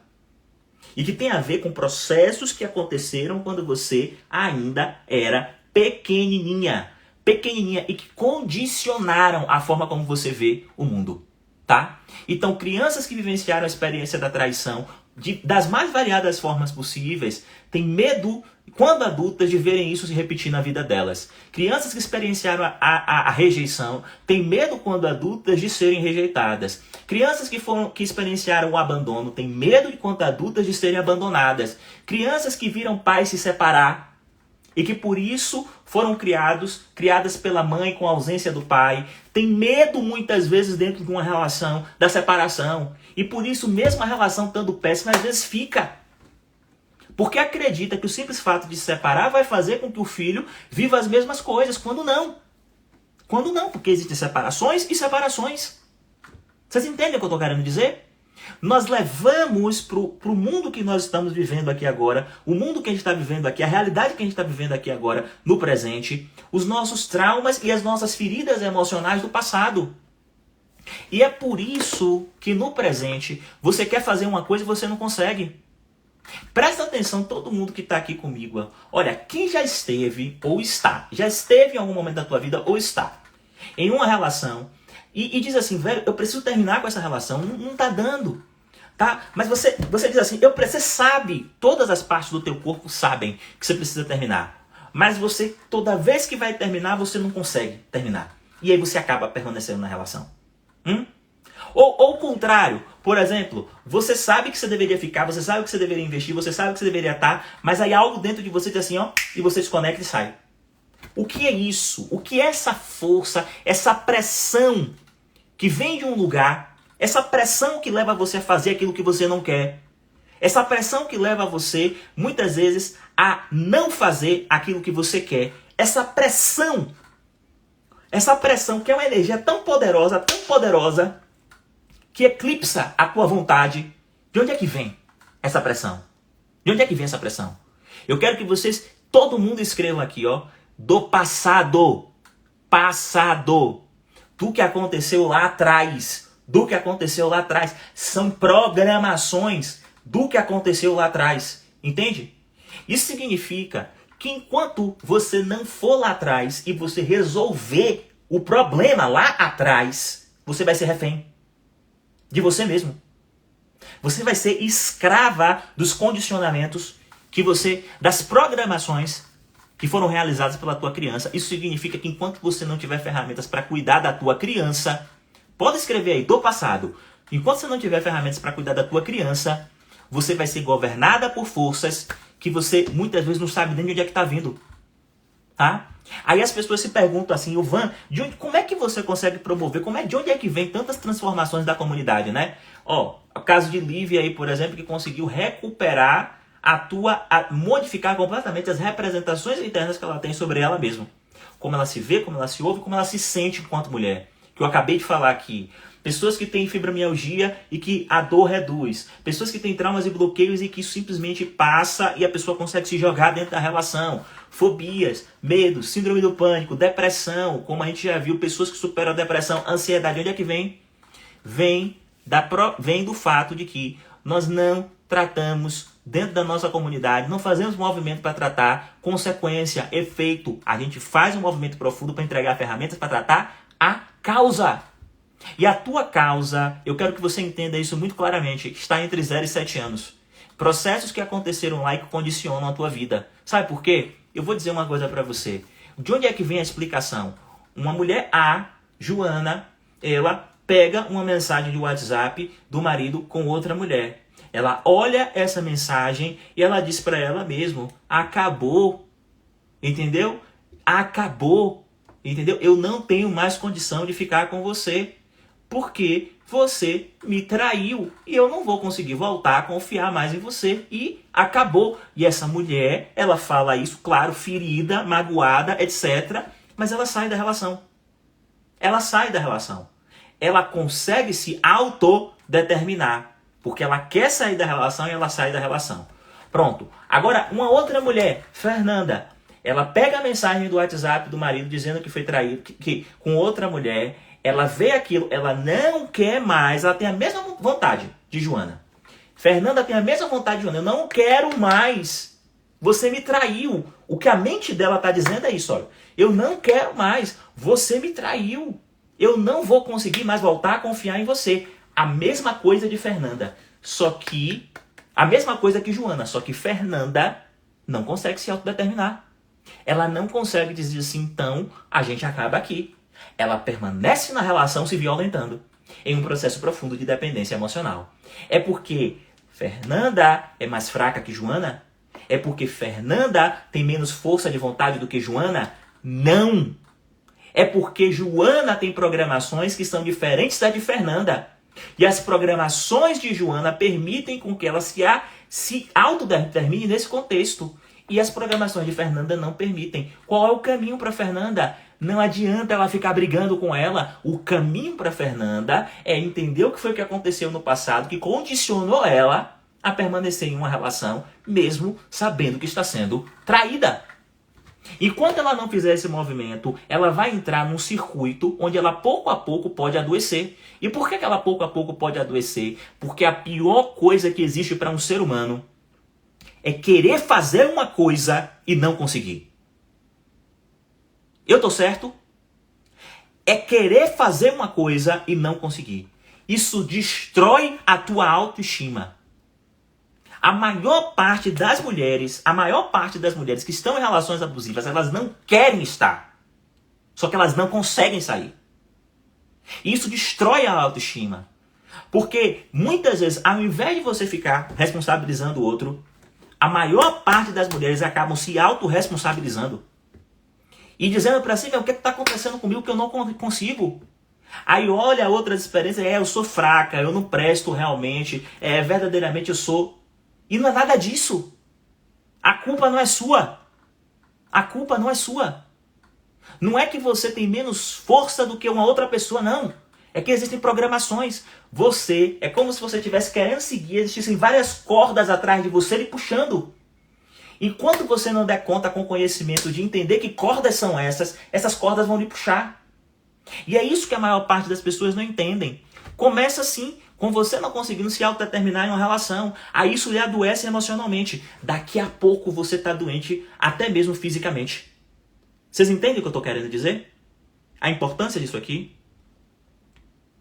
E que tem a ver com processos que aconteceram quando você ainda era pequenininha. Pequenininha e que condicionaram a forma como você vê o mundo. Tá? Então, crianças que vivenciaram a experiência da traição das mais variadas formas possíveis, têm medo, quando adultas, de verem isso se repetir na vida delas. Crianças que experienciaram a rejeição têm medo, quando adultas, de serem rejeitadas. Crianças que experienciaram o abandono têm medo, quando adultas, de serem abandonadas. Crianças que viram pais se separar e que por isso foram criadas pela mãe com a ausência do pai, têm medo muitas vezes dentro de uma relação da separação. E por isso mesmo a relação estando péssima às vezes fica. Porque acredita que o simples fato de se separar vai fazer com que o filho viva as mesmas coisas, quando não. Quando não, porque existem separações e separações. Vocês entendem o que eu estou querendo dizer? Nós levamos para o mundo que nós estamos vivendo aqui agora, o mundo que a gente está vivendo aqui, a realidade que a gente está vivendo aqui agora, no presente, os nossos traumas e as nossas feridas emocionais do passado. E é por isso que no presente você quer fazer uma coisa e você não consegue. Presta atenção, todo mundo que está aqui comigo. Olha, quem já esteve ou está, já esteve em algum momento da tua vida ou está, em uma relação e diz assim, velho, eu preciso terminar com essa relação, não tá dando. Tá? Mas você diz assim, você sabe, todas as partes do teu corpo sabem que você precisa terminar. Mas você, toda vez que vai terminar, você não consegue terminar. E aí você acaba permanecendo na relação. Ou o contrário, por exemplo, você sabe que você deveria ficar, você sabe que você deveria investir, você sabe que você deveria estar, mas aí algo dentro de você diz assim, ó, e você desconecta e sai. O que é isso? O que é essa força, essa pressão que vem de um lugar, essa pressão que leva você a fazer aquilo que você não quer? Essa pressão que leva você, muitas vezes, a não fazer aquilo que você quer. Essa pressão que é uma energia tão poderosa, que eclipsa a tua vontade. De onde é que vem essa pressão? De onde é que vem essa pressão? Eu quero que vocês, todo mundo escrevam aqui, ó, do passado. Passado. Do que aconteceu lá atrás. Do que aconteceu lá atrás. São programações do que aconteceu lá atrás. Entende? Isso significa que enquanto você não for lá atrás e você resolver o problema lá atrás, você vai ser refém de você mesmo. Você vai ser escrava dos condicionamentos das programações que foram realizadas pela tua criança. Isso significa que enquanto você não tiver ferramentas para cuidar da tua criança, pode escrever aí, do passado. Enquanto você não tiver ferramentas para cuidar da tua criança, você vai ser governada por forças que você muitas vezes não sabe nem de onde é que está vindo. Tá? Aí as pessoas se perguntam assim, Van, como é que você consegue promover, de onde é que vem tantas transformações da comunidade, né? Ó, o caso de Lívia aí, por exemplo, que conseguiu recuperar modificar completamente as representações internas que ela tem sobre ela mesma. Como ela se vê, como ela se ouve, como ela se sente enquanto mulher. Que eu acabei de falar aqui. Pessoas que têm fibromialgia e que a dor reduz. Pessoas que têm traumas e bloqueios e que isso simplesmente passa e a pessoa consegue se jogar dentro da relação. Fobias, medos, síndrome do pânico, depressão, como a gente já viu, pessoas que superam a depressão, ansiedade. Onde é que vem? Vem do fato de que nós não tratamos dentro da nossa comunidade, não fazemos movimento para tratar, consequência, efeito. A gente faz um movimento profundo para entregar ferramentas para tratar a causa. E a tua causa, eu quero que você entenda isso muito claramente, está entre 0 e 7 anos. Processos que aconteceram lá e que condicionam a tua vida. Sabe por quê? Eu vou dizer uma coisa para você. De onde é que vem a explicação? Uma mulher Joana, ela pega uma mensagem de WhatsApp do marido com outra mulher. Ela olha essa mensagem e ela diz para ela mesma, acabou. Entendeu? Acabou. Entendeu? Eu não tenho mais condição de ficar com você. Porque você me traiu e eu não vou conseguir voltar a confiar mais em você. E acabou. E essa mulher, ela fala isso, claro, ferida, magoada, etc. Mas ela sai da relação. Ela sai da relação. Ela consegue se autodeterminar. Porque ela quer sair da relação e ela sai da relação. Pronto. Agora, uma outra mulher, Fernanda, ela pega a mensagem do WhatsApp do marido dizendo que foi traído com outra mulher. Ela vê aquilo, ela não quer mais, ela tem a mesma vontade de Joana. Fernanda tem a mesma vontade de Joana. Eu não quero mais. Você me traiu. O que a mente dela está dizendo é isso, olha. Eu não quero mais. Você me traiu. Eu não vou conseguir mais voltar a confiar em você. A mesma coisa de Fernanda. A mesma coisa que Joana. Só que Fernanda não consegue se autodeterminar. Ela não consegue dizer assim, então a gente acaba aqui. Ela permanece na relação se violentando. Em um processo profundo de dependência emocional. É porque Fernanda é mais fraca que Joana? É porque Fernanda tem menos força de vontade do que Joana? Não! É porque Joana tem programações que são diferentes da de Fernanda. E as programações de Joana permitem com que ela se autodetermine nesse contexto. E as programações de Fernanda não permitem. Qual é o caminho para Fernanda? Não adianta ela ficar brigando com ela. O caminho para Fernanda é entender o que foi que aconteceu no passado que condicionou ela a permanecer em uma relação, mesmo sabendo que está sendo traída. E quando ela não fizer esse movimento, ela vai entrar num circuito onde ela pouco a pouco pode adoecer. E por que ela pouco a pouco pode adoecer? Porque a pior coisa que existe para um ser humano é querer fazer uma coisa e não conseguir. Eu tô certo? é querer fazer uma coisa e não conseguir. Isso destrói a tua autoestima. A maior parte das mulheres que estão em relações abusivas, elas não querem estar. Só que elas não conseguem sair. E isso destrói a autoestima. Porque muitas vezes, ao invés de você ficar responsabilizando o outro, a maior parte das mulheres acabam se autorresponsabilizando. E dizendo pra si, o que está acontecendo comigo que eu não consigo? Aí olha outras experiências, eu sou fraca, eu não presto realmente, verdadeiramente eu sou. E não é nada disso. A culpa não é sua. A culpa não é sua. Não é que você tem menos força do que uma outra pessoa, não. É que existem programações. Você, é como se você estivesse querendo seguir, existissem várias cordas atrás de você lhe puxando. Enquanto você não der conta com conhecimento de entender que cordas são essas cordas vão lhe puxar. E é isso que a maior parte das pessoas não entendem. Começa assim, com você não conseguindo se autodeterminar em uma relação. Aí isso lhe adoece emocionalmente. Daqui a pouco você está doente, até mesmo fisicamente. Vocês entendem o que eu estou querendo dizer? A importância disso aqui?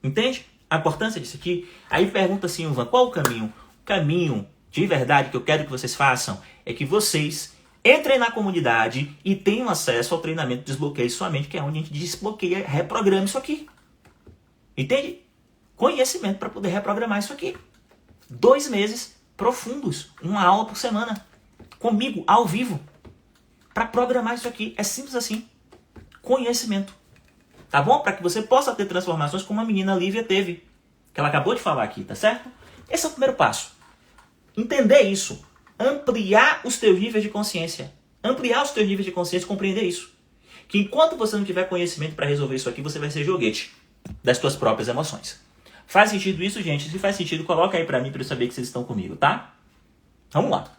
Entende? A importância disso aqui? Aí pergunta assim, Ivan, qual o caminho? O caminho de verdade que eu quero que vocês façam é que vocês entrem na comunidade e tenham acesso ao treinamento Desbloqueie Sua Mente, que é onde a gente desbloqueia, reprograma isso aqui. Entende? Conhecimento para poder reprogramar isso aqui. 2 meses profundos, uma aula por semana, comigo, ao vivo, para programar isso aqui. É simples assim. Conhecimento. Tá bom? Para que você possa ter transformações como a menina Lívia teve, que ela acabou de falar aqui, tá certo? Esse é o primeiro passo. Entender isso. Ampliar os teus níveis de consciência. Ampliar os teus níveis de consciência e compreender isso. Que enquanto você não tiver conhecimento para resolver isso aqui, você vai ser joguete das suas próprias emoções. Faz sentido isso, gente? Se faz sentido, coloca aí para mim para eu saber que vocês estão comigo, tá? Vamos lá.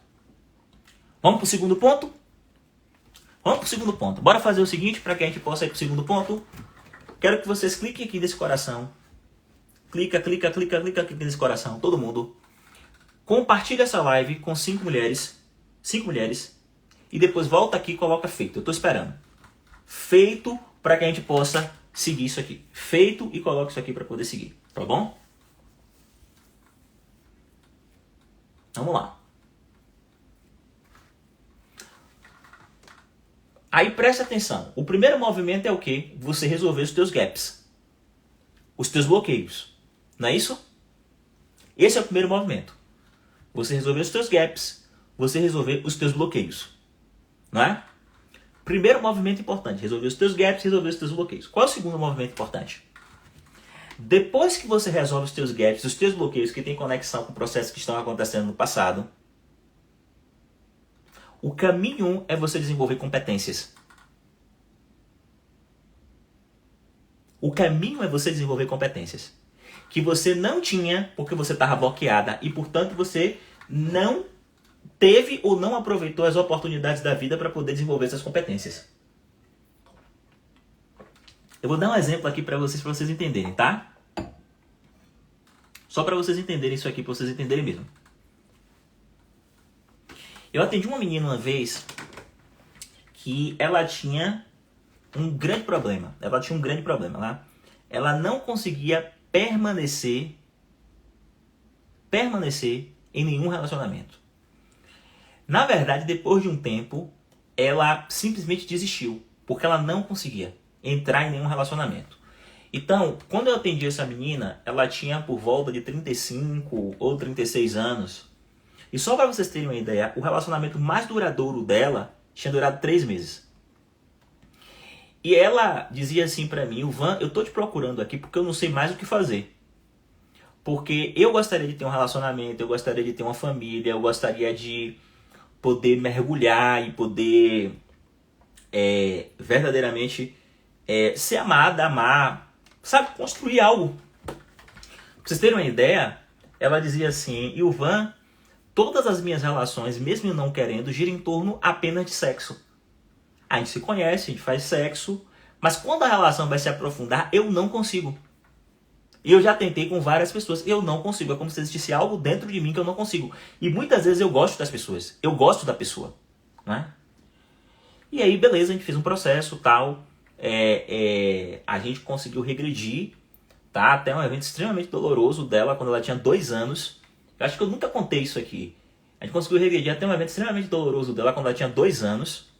Vamos pro segundo ponto? Vamos pro segundo ponto. Bora fazer o seguinte para que a gente possa ir pro segundo ponto. Quero que vocês cliquem aqui nesse coração. Clica aqui nesse coração, todo mundo. Compartilha essa live com 5 mulheres. 5 mulheres. E depois volta aqui e coloca feito. Eu tô esperando. Feito para que a gente possa seguir isso aqui. Feito e coloca isso aqui para poder seguir. Tá bom? Vamos lá. Aí presta atenção. O primeiro movimento é o quê? Você resolver os teus gaps. Os teus bloqueios. Não é isso? Esse é o primeiro movimento. Você resolver os teus gaps. Você resolver os teus bloqueios. Não é? Primeiro movimento importante. Resolver os teus gaps, resolver os teus bloqueios. Qual é o segundo movimento importante? Depois que você resolve os teus gaps, os teus bloqueios que têm conexão com processos que estão acontecendo no passado, o caminho 1 é você desenvolver competências. O caminho é você desenvolver competências que você não tinha porque você estava bloqueada e, portanto, você não teve ou não aproveitou as oportunidades da vida para poder desenvolver essas competências. Eu vou dar um exemplo aqui para vocês entenderem, tá? Só para vocês entenderem isso aqui, para vocês entenderem mesmo. Eu atendi uma menina uma vez que ela tinha um grande problema. Ela não conseguia permanecer em nenhum relacionamento. Na verdade, depois de um tempo, ela simplesmente desistiu, porque ela não conseguia entrar em nenhum relacionamento. Então, quando eu atendi essa menina, ela tinha por volta de 35 ou 36 anos. E só para vocês terem uma ideia, o relacionamento mais duradouro dela tinha durado 3 meses. E ela dizia assim para mim, Ivan, eu tô te procurando aqui porque eu não sei mais o que fazer. Porque eu gostaria de ter um relacionamento, eu gostaria de ter uma família, eu gostaria de poder mergulhar e poder verdadeiramente ser amada, amar, sabe, construir algo. Pra vocês terem uma ideia, ela dizia assim, Ivan, todas as minhas relações, mesmo eu não querendo, giram em torno apenas de sexo. A gente se conhece, a gente faz sexo, mas quando a relação vai se aprofundar, eu não consigo. Eu já tentei com várias pessoas, eu não consigo. É como se existisse algo dentro de mim que eu não consigo. E muitas vezes eu gosto das pessoas, eu gosto da pessoa, né? E aí, beleza, a gente fez um processo, tal. a gente conseguiu regredir, tá? Até um evento extremamente doloroso dela quando ela tinha 2 anos. Eu acho que eu nunca contei isso aqui. A gente conseguiu regredir até um evento extremamente doloroso dela quando ela tinha 2 anos.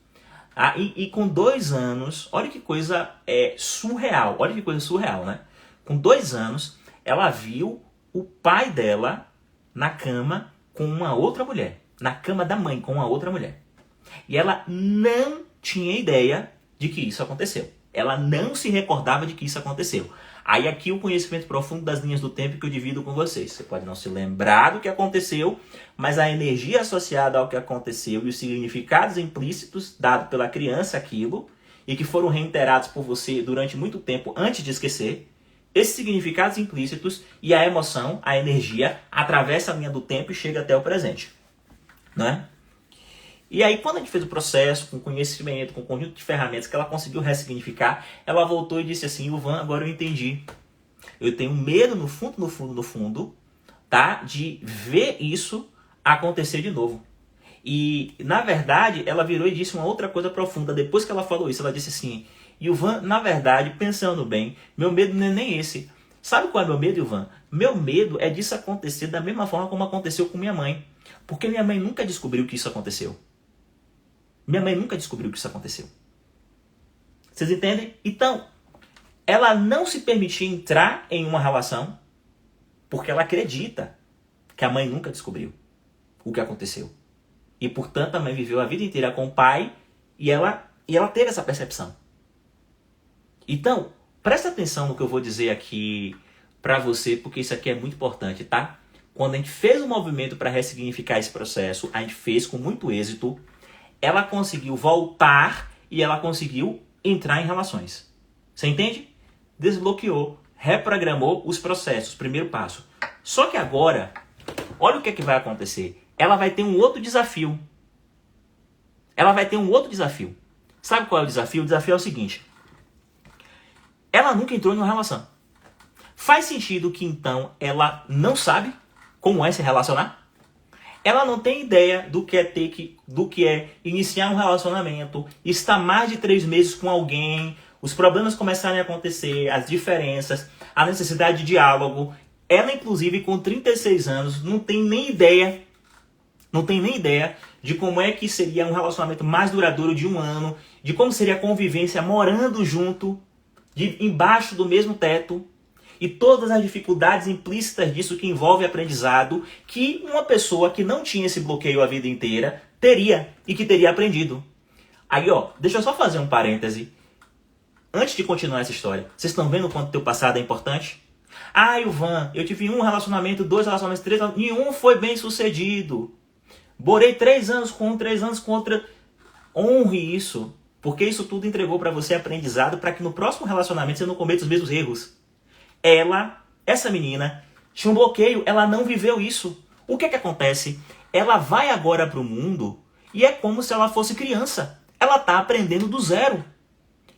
E com 2 anos, olha que coisa surreal. Olha que coisa surreal, né? Com 2 anos, ela viu o pai dela na cama com uma outra mulher. Na cama da mãe com uma outra mulher. E ela não tinha ideia de que isso aconteceu. Ela não se recordava de que isso aconteceu. Aí aqui o conhecimento profundo das linhas do tempo que eu divido com vocês. Você pode não se lembrar do que aconteceu, mas a energia associada ao que aconteceu e os significados implícitos dados pela criança aquilo, e que foram reiterados por você durante muito tempo antes de esquecer, esses significados implícitos e a emoção, a energia, atravessa a linha do tempo e chega até o presente. Não é? E aí, quando a gente fez o processo, com conhecimento, com um conjunto de ferramentas que ela conseguiu ressignificar, ela voltou e disse assim: Ivan, agora eu entendi. Eu tenho medo no fundo, tá? De ver isso acontecer de novo. E, na verdade, ela virou e disse uma outra coisa profunda. Depois que ela falou isso, ela disse assim: Ivan, na verdade, pensando bem, meu medo não é nem esse. Sabe qual é meu medo, Ivan? Meu medo é disso acontecer da mesma forma como aconteceu com minha mãe. Porque minha mãe nunca descobriu que isso aconteceu. Minha mãe nunca descobriu que isso aconteceu. Vocês entendem? Então, ela não se permitia entrar em uma relação porque ela acredita que a mãe nunca descobriu o que aconteceu. E, portanto, a mãe viveu a vida inteira com o pai e ela teve essa percepção. Então, presta atenção no que eu vou dizer aqui pra você, porque isso aqui é muito importante, tá? Quando a gente fez um movimento para ressignificar esse processo, a gente fez com muito êxito. Ela conseguiu voltar e ela conseguiu entrar em relações. Você entende? Desbloqueou, reprogramou os processos, primeiro passo. Só que agora, olha o que é que vai acontecer. Ela vai ter um outro desafio. Ela vai ter um outro desafio. Sabe qual é o desafio? O desafio é o seguinte. Ela nunca entrou em uma relação. Faz sentido que então ela não sabe como é se relacionar? Ela não tem ideia do que é iniciar um relacionamento, estar mais de 3 meses com alguém, os problemas começarem a acontecer, as diferenças, a necessidade de diálogo. Ela, inclusive, com 36 anos, não tem nem ideia de como é que seria um relacionamento mais duradouro de 1 ano, de como seria a convivência morando junto, embaixo do mesmo teto. E todas as dificuldades implícitas disso que envolve aprendizado, que uma pessoa que não tinha esse bloqueio a vida inteira teria e que teria aprendido. Aí, deixa eu só fazer um parêntese. Antes de continuar essa história, vocês estão vendo o quanto teu passado é importante? Ivan, eu tive 1 relacionamento, 2 relacionamentos, 3 relacionamentos, nenhum foi bem sucedido. Morei 3 anos com um, 3 anos com outra. Honre isso, porque isso tudo entregou para você aprendizado para que no próximo relacionamento você não cometa os mesmos erros. Essa menina, tinha um bloqueio, ela não viveu isso. O que acontece? Ela vai agora para o mundo e é como se ela fosse criança. Ela está aprendendo do zero.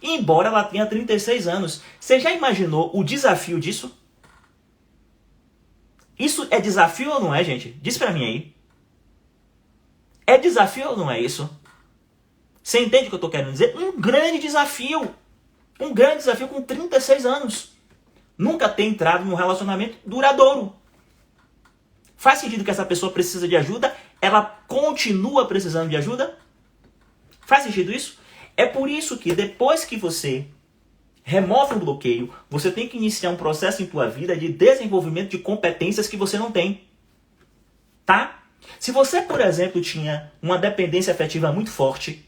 E embora ela tenha 36 anos, você já imaginou o desafio disso? Isso é desafio ou não é, gente? Diz para mim aí. É desafio ou não é isso? Você entende o que eu estou querendo dizer? Um grande desafio. Um grande desafio com 36 anos. Nunca ter entrado num relacionamento duradouro. Faz sentido que essa pessoa precisa de ajuda? Ela continua precisando de ajuda? Faz sentido isso? É por isso que depois que você remove um bloqueio, você tem que iniciar um processo em tua vida de desenvolvimento de competências que você não tem. Tá? Se você, por exemplo, tinha uma dependência afetiva muito forte,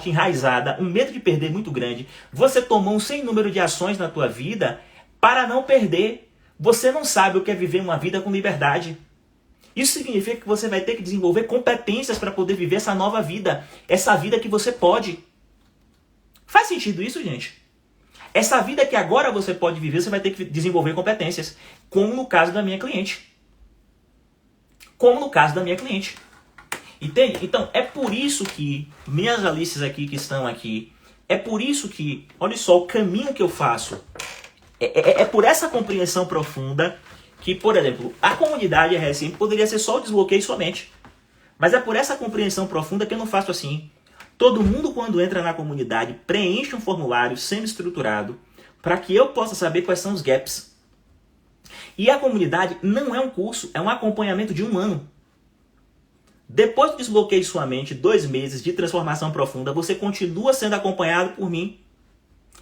enraizada, um medo de perder muito grande, você tomou um sem número de ações na tua vida para não perder. Você não sabe o que é viver uma vida com liberdade. Isso significa que você vai ter que desenvolver competências para poder viver essa nova vida. Essa vida que você pode. Faz sentido isso, gente? Essa vida que agora você pode viver, você vai ter que desenvolver competências. Como no caso da minha cliente. Entende? Então, é por isso que minhas Alices aqui que estão aqui, é por isso que, olha só, o caminho que eu faço. É por essa compreensão profunda que, por exemplo, a comunidade RSM poderia ser só o desbloqueio somente. Mas é por essa compreensão profunda que eu não faço assim. Todo mundo, quando entra na comunidade, preenche um formulário semi-estruturado para que eu possa saber quais são os gaps. E a comunidade não é um curso, é um acompanhamento de 1 ano. Depois que desbloqueie sua mente, 2 meses de transformação profunda, você continua sendo acompanhado por mim.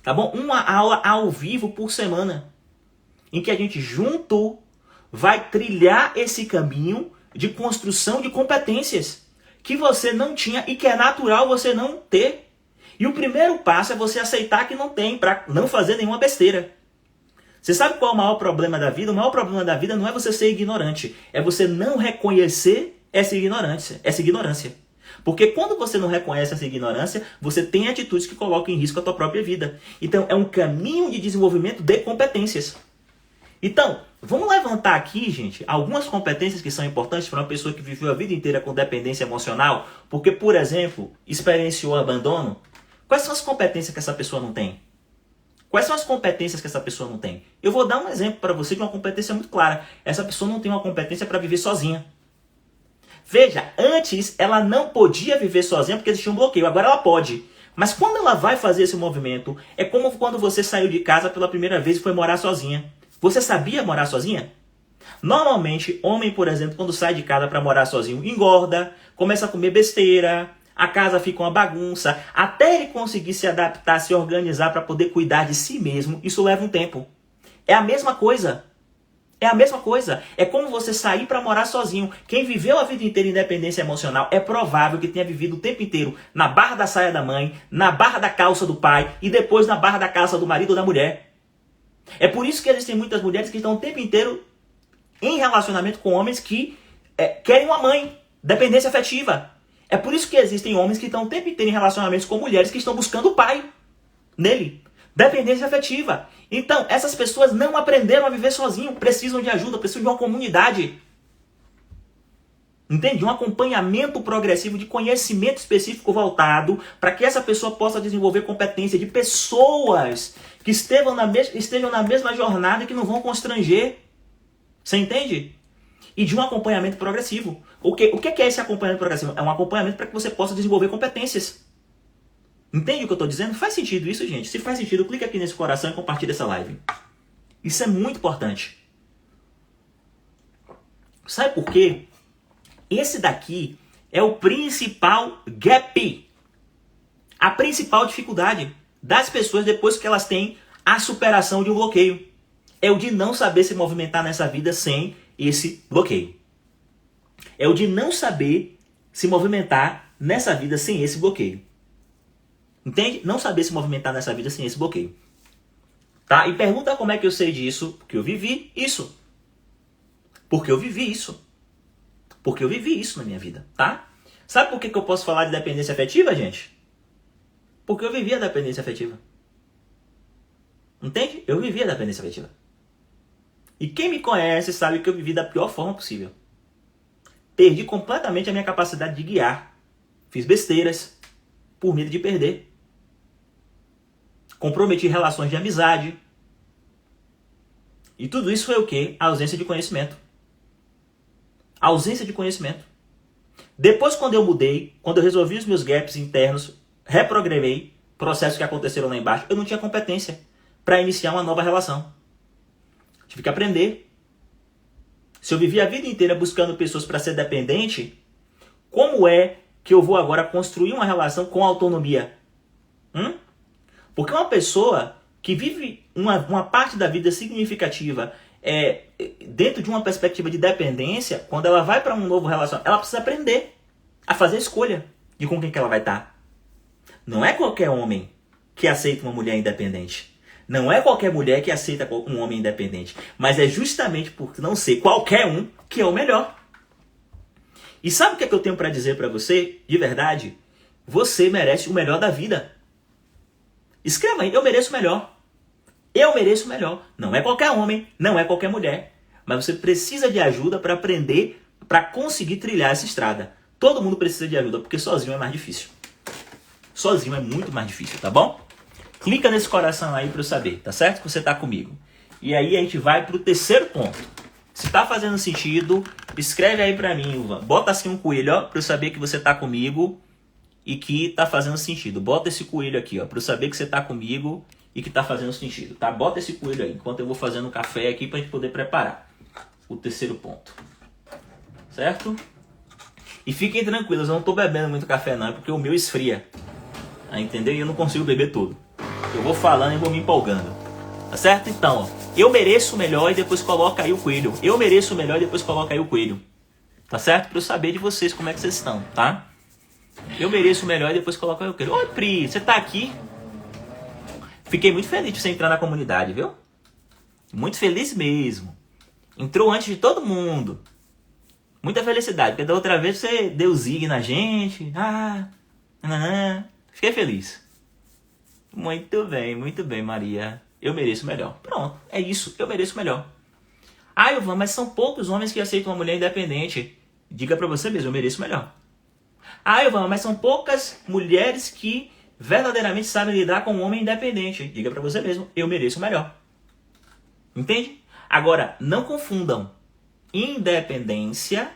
Tá bom? Uma aula ao vivo por semana, em que a gente junto vai trilhar esse caminho de construção de competências que você não tinha e que é natural você não ter. E o primeiro passo é você aceitar que não tem, para não fazer nenhuma besteira. Você sabe qual é o maior problema da vida? O maior problema da vida não é você ser ignorante, é você não reconhecer essa ignorância. Porque quando você não reconhece essa ignorância, você tem atitudes que colocam em risco a tua própria vida. Então, é um caminho de desenvolvimento de competências. Então, vamos levantar aqui, gente, algumas competências que são importantes para uma pessoa que viveu a vida inteira com dependência emocional, porque, por exemplo, experienciou abandono. Quais são as competências que essa pessoa não tem? Quais são as competências que essa pessoa não tem? Eu vou dar um exemplo para você de uma competência muito clara. Essa pessoa não tem uma competência para viver sozinha. Veja, antes ela não podia viver sozinha porque existia um bloqueio, agora ela pode. Mas quando ela vai fazer esse movimento, é como quando você saiu de casa pela primeira vez e foi morar sozinha. Você sabia morar sozinha? Normalmente, homem, por exemplo, quando sai de casa para morar sozinho, engorda, começa a comer besteira, a casa fica uma bagunça, até ele conseguir se adaptar, se organizar para poder cuidar de si mesmo, isso leva um tempo. É a mesma coisa. É a mesma coisa. É como você sair para morar sozinho. Quem viveu a vida inteira em independência emocional é provável que tenha vivido o tempo inteiro na barra da saia da mãe, na barra da calça do pai e depois na barra da calça do marido ou da mulher. É por isso que existem muitas mulheres que estão o tempo inteiro em relacionamento com homens que querem uma mãe, dependência afetiva. É por isso que existem homens que estão o tempo inteiro em relacionamentos com mulheres que estão buscando o pai nele. Dependência afetiva. Então, essas pessoas não aprenderam a viver sozinho, precisam de ajuda, precisam de uma comunidade. Entende? Um acompanhamento progressivo de conhecimento específico voltado para que essa pessoa possa desenvolver competência de pessoas que estejam na mesma jornada e que não vão constranger. Você entende? E de um acompanhamento progressivo. O que é esse acompanhamento progressivo? É um acompanhamento para que você possa desenvolver competências. Entende o que eu estou dizendo? Faz sentido isso, gente? Se faz sentido, clica aqui nesse coração e compartilha essa live. Isso é muito importante. Sabe por quê? Esse daqui é o principal gap. A principal dificuldade das pessoas depois que elas têm a superação de um bloqueio. É o de não saber se movimentar nessa vida sem esse bloqueio. É o de não saber se movimentar nessa vida sem esse bloqueio. Entende? Não saber se movimentar nessa vida sem esse bloqueio. Tá? E pergunta como é que eu sei disso? Porque eu vivi isso. Porque eu vivi isso. Porque eu vivi isso na minha vida, tá? Sabe por que eu posso falar de dependência afetiva, gente? Porque eu vivi a dependência afetiva. Entende? Eu vivi a dependência afetiva. E quem me conhece sabe que eu vivi da pior forma possível. Perdi completamente a minha capacidade de guiar. Fiz besteiras por medo de perder. Comprometi relações de amizade. E tudo isso foi o quê? A ausência de conhecimento. A ausência de conhecimento. Depois, quando eu mudei, quando eu resolvi os meus gaps internos, reprogramei processos que aconteceram lá embaixo, eu não tinha competência para iniciar uma nova relação. Tive que aprender. Se eu vivi a vida inteira buscando pessoas para ser dependente, como é que eu vou agora construir uma relação com autonomia? Porque uma pessoa que vive uma parte da vida significativa dentro de uma perspectiva de dependência, quando ela vai para um novo relacionamento, ela precisa aprender a fazer escolha de com quem que ela vai estar. Não é qualquer homem que aceita uma mulher independente. Não é qualquer mulher que aceita um homem independente. Mas é justamente por não ser qualquer um que é o melhor. E sabe o que eu tenho para dizer para você? De verdade, você merece o melhor da vida. Escreva aí, eu mereço o melhor. Eu mereço o melhor. Não é qualquer homem, não é qualquer mulher. Mas você precisa de ajuda para aprender, para conseguir trilhar essa estrada. Todo mundo precisa de ajuda, porque sozinho é mais difícil. Sozinho é muito mais difícil, tá bom? Clica nesse coração aí para eu saber, tá certo? Que você tá comigo. E aí a gente vai pro terceiro ponto. Se tá fazendo sentido, escreve aí para mim, Ivan. Bota assim um coelho, ó, para eu saber que você tá comigo. e que tá fazendo sentido. Bota esse coelho aqui, ó, para eu saber que você tá comigo e que tá fazendo sentido, tá? Bota esse coelho aí, enquanto eu vou fazendo um café aqui pra gente poder preparar o terceiro ponto. Certo? E fiquem tranquilos, eu não tô bebendo muito café não, é porque o meu esfria. Entendeu? E eu não consigo beber tudo. Eu vou falando e vou me empolgando. Tá certo? Então, ó, eu mereço o melhor e depois coloca aí o coelho. Eu mereço o melhor e depois coloca aí o coelho. Tá certo? Pra eu saber de vocês como é que vocês estão, tá? Eu mereço o melhor e depois coloca aí o coelho. Oi, Pri, você tá aqui? Fiquei muito feliz de você entrar na comunidade, viu? Muito feliz mesmo. Entrou antes de todo mundo. Muita felicidade, porque da outra vez você deu zig na gente. Fiquei feliz. Muito bem, Maria. Eu mereço o melhor. Pronto, é isso, eu mereço o melhor. Ah, Ivan, mas são poucos homens que aceitam uma mulher independente. Diga pra você mesmo, eu mereço o melhor. Ah, Ivan, mas são poucas mulheres que verdadeiramente sabem lidar com um homem independente. Diga pra você mesmo, eu mereço o melhor. Entende? Agora, não confundam independência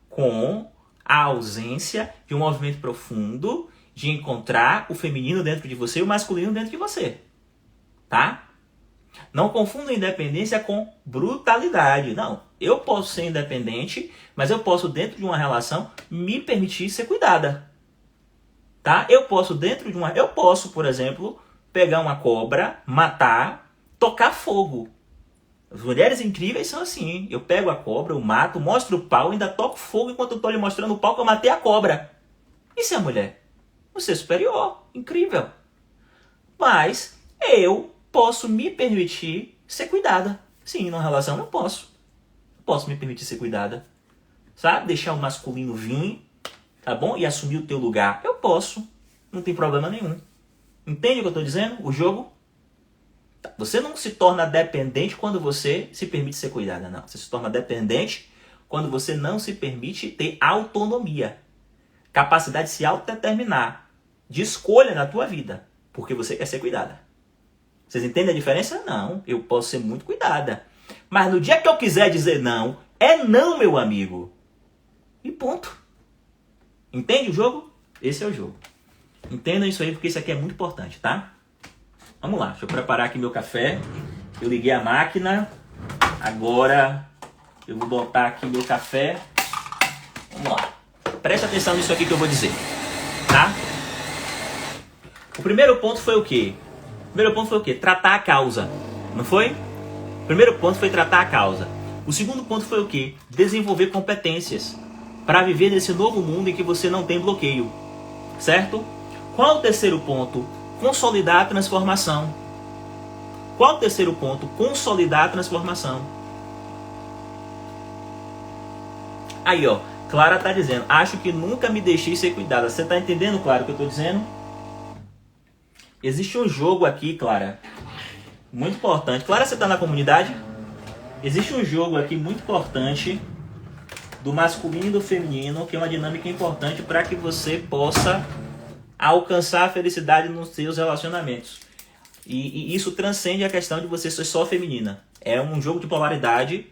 com a ausência de um movimento profundo de encontrar o feminino dentro de você e o masculino dentro de você. Tá? Não confunda independência com brutalidade. Não, eu posso ser independente, mas eu posso, dentro de uma relação, me permitir ser cuidada. Tá? Eu posso, por exemplo, pegar uma cobra, matar, tocar fogo. As mulheres incríveis são assim. Eu pego a cobra, eu mato, mostro o pau, ainda toco fogo enquanto eu tô lhe mostrando o pau que eu matei a cobra. Isso é mulher. Você é superior. Incrível. Mas eu posso me permitir ser cuidada. Sim, numa relação eu posso. Posso me permitir ser cuidada. Sabe? Deixar o masculino vir, tá bom? E assumir o teu lugar. Eu posso. Não tem problema nenhum. Entende o que eu tô dizendo? O jogo? Você não se torna dependente quando você se permite ser cuidada, não. Você se torna dependente quando você não se permite ter autonomia. Capacidade de se autodeterminar. De escolha na tua vida. Porque você quer ser cuidada. Vocês entendem a diferença? Não. Eu posso ser muito cuidada. Mas no dia que eu quiser dizer não, é não, meu amigo. E ponto. Entende o jogo? Esse é o jogo. Entendam isso aí, porque isso aqui é muito importante, tá? Vamos lá, deixa eu preparar aqui meu café. Eu liguei a máquina. Agora eu vou botar aqui meu café. Vamos lá. Preste atenção nisso aqui que eu vou dizer. Tá? O primeiro ponto foi o quê? Tratar a causa. Não foi? O primeiro ponto foi tratar a causa. O segundo ponto foi o quê? Desenvolver competências. Para viver nesse novo mundo em que você não tem bloqueio. Certo? Qual o terceiro ponto? Consolidar a transformação. Qual o terceiro ponto? Consolidar a transformação. Aí, ó. Clara tá dizendo, acho que nunca me deixei ser cuidada. Você tá entendendo, Clara, o que eu tô dizendo? Existe um jogo aqui, Clara, muito importante. Clara, você tá na comunidade? Existe um jogo aqui muito importante do masculino e do feminino, que é uma dinâmica importante para que você possa alcançar a felicidade nos seus relacionamentos. E isso transcende a questão de você ser só feminina. É um jogo de polaridade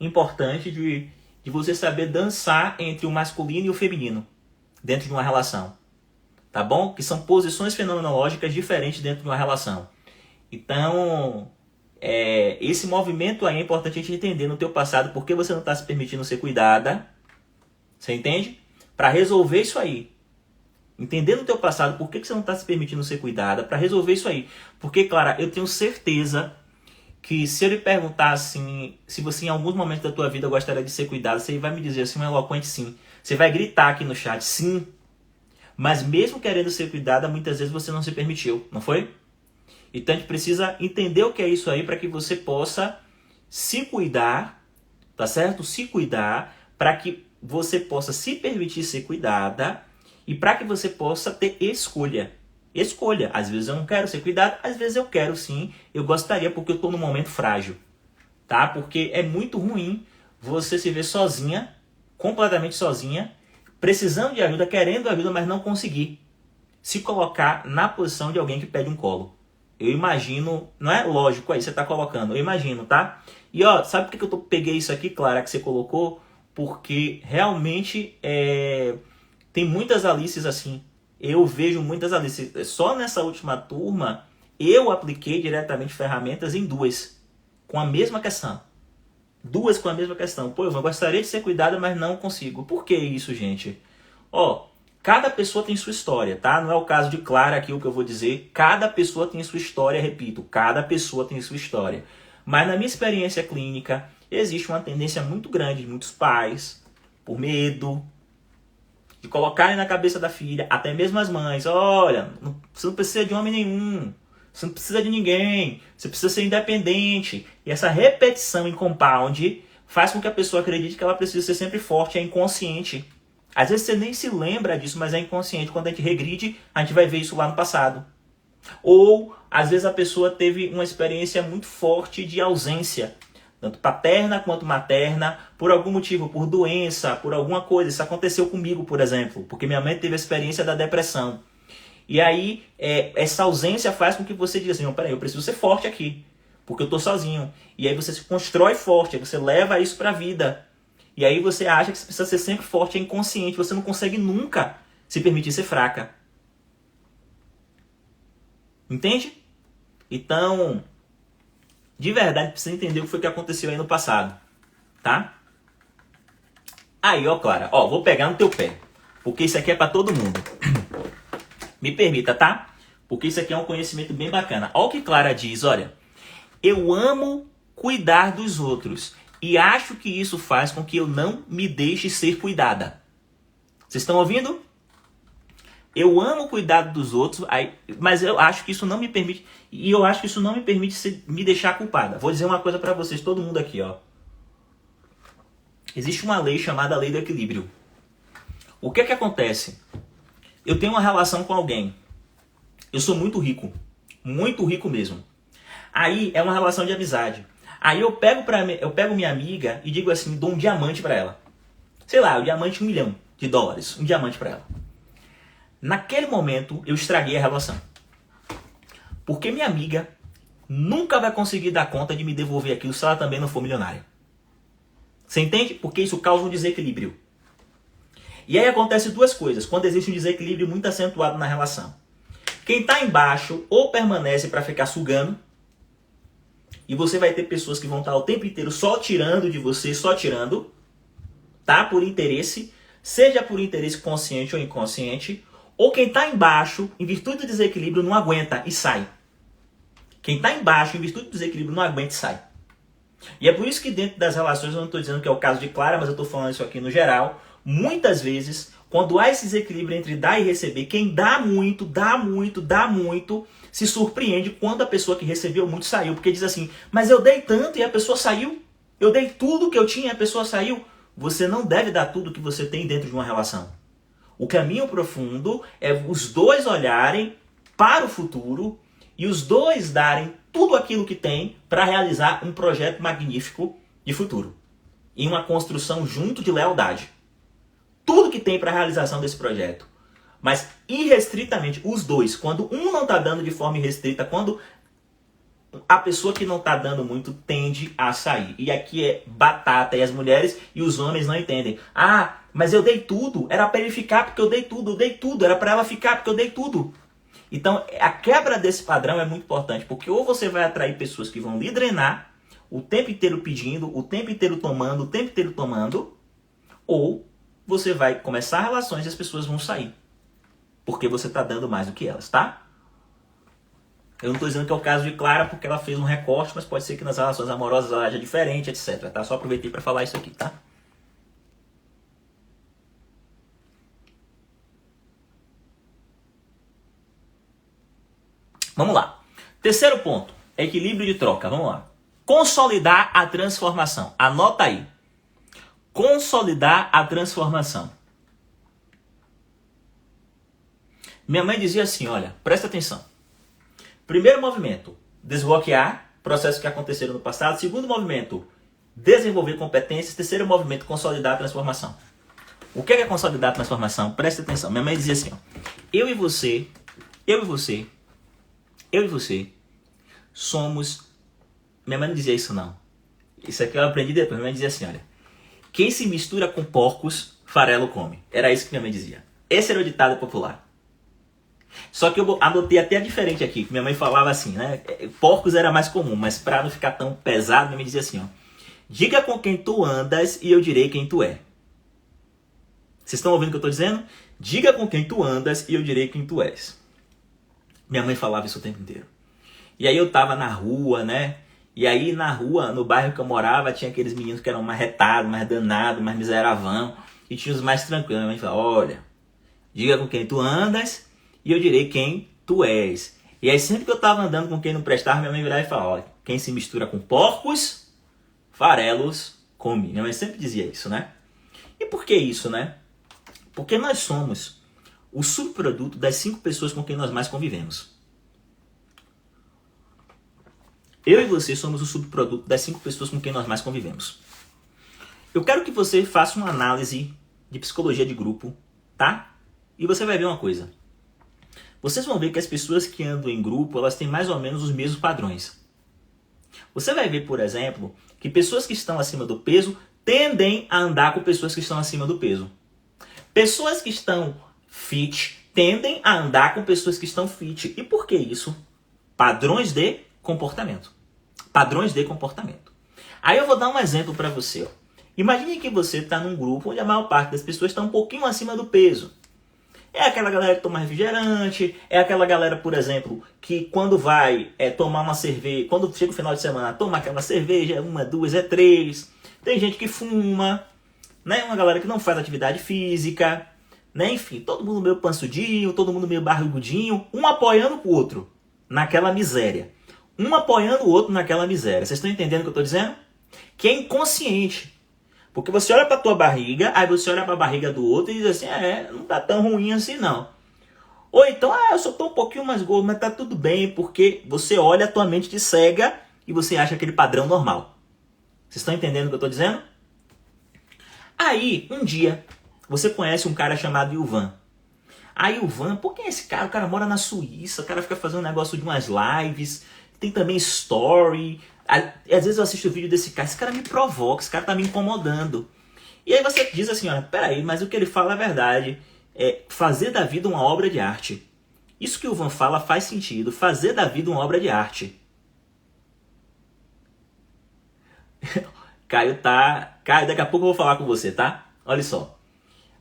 importante de você saber dançar entre o masculino e o feminino dentro de uma relação. Tá bom? Que são posições fenomenológicas diferentes dentro de uma relação. Então, esse movimento aí é importante a gente entender no teu passado por que você não está se permitindo ser cuidada. Você entende? Para resolver isso aí. Entender no teu passado por que você não está se permitindo ser cuidada, para resolver isso aí. Porque, Clara, eu tenho certeza que se eu lhe perguntar assim, se você em alguns momentos da tua vida gostaria de ser cuidada, você vai me dizer assim, um eloquente sim. Você vai gritar aqui no chat, sim. Mas mesmo querendo ser cuidada, muitas vezes você não se permitiu, não foi? Então a gente precisa entender o que é isso aí para que você possa se cuidar, tá certo? Se cuidar, para que você possa se permitir ser cuidada e para que você possa ter escolha. Escolha. Às vezes eu não quero ser cuidado, às vezes eu quero sim. Eu gostaria porque eu estou num momento frágil, tá? Porque é muito ruim você se ver sozinha, completamente sozinha, precisando de ajuda, querendo ajuda, mas não conseguir se colocar na posição de alguém que pede um colo. Eu imagino, não é lógico aí, você está colocando, eu imagino, tá? E ó, sabe por que eu peguei isso aqui, Clara, que você colocou? Porque realmente Tem muitas Alices assim. Eu vejo muitas Alices. Só nessa última turma, eu apliquei diretamente ferramentas em duas. Com a mesma questão. Duas com a mesma questão. Pô, eu gostaria de ser cuidada, mas não consigo. Por que isso, gente? Ó, cada pessoa tem sua história, tá? Não é o caso de Clara aqui o que eu vou dizer. Cada pessoa tem sua história, repito. Cada pessoa tem sua história. Mas na minha experiência clínica, existe uma tendência muito grande de muitos pais, por medo, de colocarem na cabeça da filha, até mesmo as mães, olha, você não precisa de homem nenhum, você não precisa de ninguém, você precisa ser independente. E essa repetição em compound faz com que a pessoa acredite que ela precisa ser sempre forte, é inconsciente. Às vezes você nem se lembra disso, mas é inconsciente. Quando a gente regride, a gente vai ver isso lá no passado. Ou, às vezes, a pessoa teve uma experiência muito forte de ausência, tanto paterna quanto materna, por algum motivo, por doença, por alguma coisa. Isso aconteceu comigo, por exemplo, porque minha mãe teve a experiência da depressão. E aí, essa ausência faz com que você diga assim, não, peraí, eu preciso ser forte aqui, porque eu estou sozinho. E aí você se constrói forte, aí você leva isso para a vida. E aí você acha que você precisa ser sempre forte, é inconsciente, você não consegue nunca se permitir ser fraca. Entende? Então, de verdade, precisa entender o que foi que aconteceu aí no passado. Tá? Aí, ó, Clara, ó, vou pegar no teu pé, porque isso aqui é para todo mundo. Me permita, tá? Porque isso aqui é um conhecimento bem bacana. Olha o que Clara diz, olha. Eu amo cuidar dos outros e acho que isso faz com que eu não me deixe ser cuidada. Vocês estão ouvindo? Eu amo cuidar dos outros, mas eu acho que isso não me permite, e eu acho que isso não me permite me deixar culpada. Vou dizer uma coisa para vocês, todo mundo aqui, ó. Existe uma lei chamada lei do equilíbrio. O que é que acontece? Eu tenho uma relação com alguém. Eu sou muito rico mesmo. Aí é uma relação de amizade. Aí eu pego minha amiga e digo assim, dou um diamante para ela. Sei lá, o diamante $1 milhão, um diamante para ela. Naquele momento, eu estraguei a relação. Porque minha amiga nunca vai conseguir dar conta de me devolver aquilo se ela também não for milionária. Você entende? Porque isso causa um desequilíbrio. E aí acontece duas coisas, quando existe um desequilíbrio muito acentuado na relação. Quem está embaixo ou permanece para ficar sugando, e você vai ter pessoas que vão estar o tempo inteiro só tirando de você, só tirando, tá? Por interesse, seja por interesse consciente ou inconsciente. Ou quem está embaixo, em virtude do desequilíbrio, não aguenta e sai. Quem está embaixo, em virtude do desequilíbrio, não aguenta e sai. E é por isso que dentro das relações, eu não estou dizendo que é o caso de Clara, mas eu estou falando isso aqui no geral. Muitas vezes, quando há esse desequilíbrio entre dar e receber, quem dá muito, se surpreende quando a pessoa que recebeu muito saiu. Porque diz assim, mas eu dei tanto e a pessoa saiu. Eu dei tudo que eu tinha e a pessoa saiu. Você não deve dar tudo que você tem dentro de uma relação. O caminho profundo é os dois olharem para o futuro e os dois darem tudo aquilo que tem para realizar um projeto magnífico de futuro. E uma construção junto de lealdade. Tudo que tem para a realização desse projeto. Mas irrestritamente, os dois. Quando um não está dando de forma irrestrita, quando a pessoa que não está dando muito tende a sair. E aqui é batata. E as mulheres e os homens não entendem. Ah, mas eu dei tudo. Era para ele ficar porque eu dei tudo. Era para ela ficar porque eu dei tudo. Então, a quebra desse padrão é muito importante. Porque ou você vai atrair pessoas que vão lhe drenar, o tempo inteiro pedindo, o tempo inteiro tomando, ou você vai começar relações e as pessoas vão sair. Porque você está dando mais do que elas, tá? Eu não estou dizendo que é o caso de Clara porque ela fez um recorte, mas pode ser que nas relações amorosas ela haja diferente, etc. Tá? Só aproveitei para falar isso aqui, tá? Vamos lá. Terceiro ponto, equilíbrio de troca. Vamos lá. Consolidar a transformação. Anota aí. Consolidar a transformação. Minha mãe dizia assim, olha, presta atenção. Primeiro movimento, desbloquear processos que aconteceram no passado. Segundo movimento, desenvolver competências. Terceiro movimento, consolidar a transformação. O que é consolidar a transformação? Presta atenção. Minha mãe dizia assim, ó, eu e você somos... Minha mãe não dizia isso não. Isso aqui eu aprendi depois. Minha mãe dizia assim, olha, quem se mistura com porcos, farelo come. Era isso que minha mãe dizia. Esse era o ditado popular. Só que eu anotei até diferente aqui, que minha mãe falava assim, né? Porcos era mais comum, mas para não ficar tão pesado, minha mãe dizia assim, ó. Diga com quem tu andas e eu direi quem tu é. Vocês estão ouvindo o que eu estou dizendo? Diga com quem tu andas e eu direi quem tu és. Minha mãe falava isso o tempo inteiro. E aí eu tava na rua, né? E aí na rua, no bairro que eu morava, tinha aqueles meninos que eram mais retados, mais danados, mais miseravão. E tinha os mais tranquilos. Minha mãe falava, olha, diga com quem tu andas e eu direi quem tu és. E aí sempre que eu tava andando com quem não prestava, minha mãe virava e falava, olha, quem se mistura com porcos, farelos come. Minha mãe sempre dizia isso, né? E por que isso, né? Porque nós somos o subproduto das 5 pessoas com quem nós mais convivemos. Eu e você somos o subproduto das 5 pessoas com quem nós mais convivemos. Eu quero que você faça uma análise de psicologia de grupo, tá? E você vai ver uma coisa. Vocês vão ver que as pessoas que andam em grupo, elas têm mais ou menos os mesmos padrões. Você vai ver, por exemplo, que pessoas que estão acima do peso tendem a andar com pessoas que estão acima do peso. Pessoas que estão fit tendem a andar com pessoas que estão fit. E por que isso? Padrões de comportamento. Padrões de comportamento. Aí eu vou dar um exemplo para você. Ó. Imagine que você está num grupo onde a maior parte das pessoas está um pouquinho acima do peso. É aquela galera que toma refrigerante, é aquela galera, por exemplo, que quando vai tomar uma cerveja, quando chega o final de semana, toma aquela cerveja, 1, 2, 3. Tem gente que fuma, né? Uma galera que não faz atividade física, né? Enfim, todo mundo meio pançudinho, todo mundo meio barrigudinho, um apoiando o outro naquela miséria. Um apoiando o outro naquela miséria. Vocês estão entendendo o que eu estou dizendo? Que é inconsciente. Porque você olha para a tua barriga, aí você olha para a barriga do outro e diz assim, não tá tão ruim assim não. Ou então, eu só tô um pouquinho mais gordo, mas tá tudo bem, porque você olha, a tua mente te cega e você acha aquele padrão normal. Vocês estão entendendo o que eu estou dizendo? Aí, um dia, você conhece um cara chamado Ilvan. Aí o Ilvan, pô, quem é esse cara? O cara mora na Suíça, o cara fica fazendo um negócio de umas lives, tem também story. Às vezes eu assisto o vídeo desse cara, esse cara me provoca, esse cara tá me incomodando. E aí você diz assim, olha, peraí, mas o que ele fala é verdade. É fazer da vida uma obra de arte. Isso que o Ilvan fala faz sentido, fazer da vida uma obra de arte. Caio, daqui a pouco eu vou falar com você, tá? Olha só.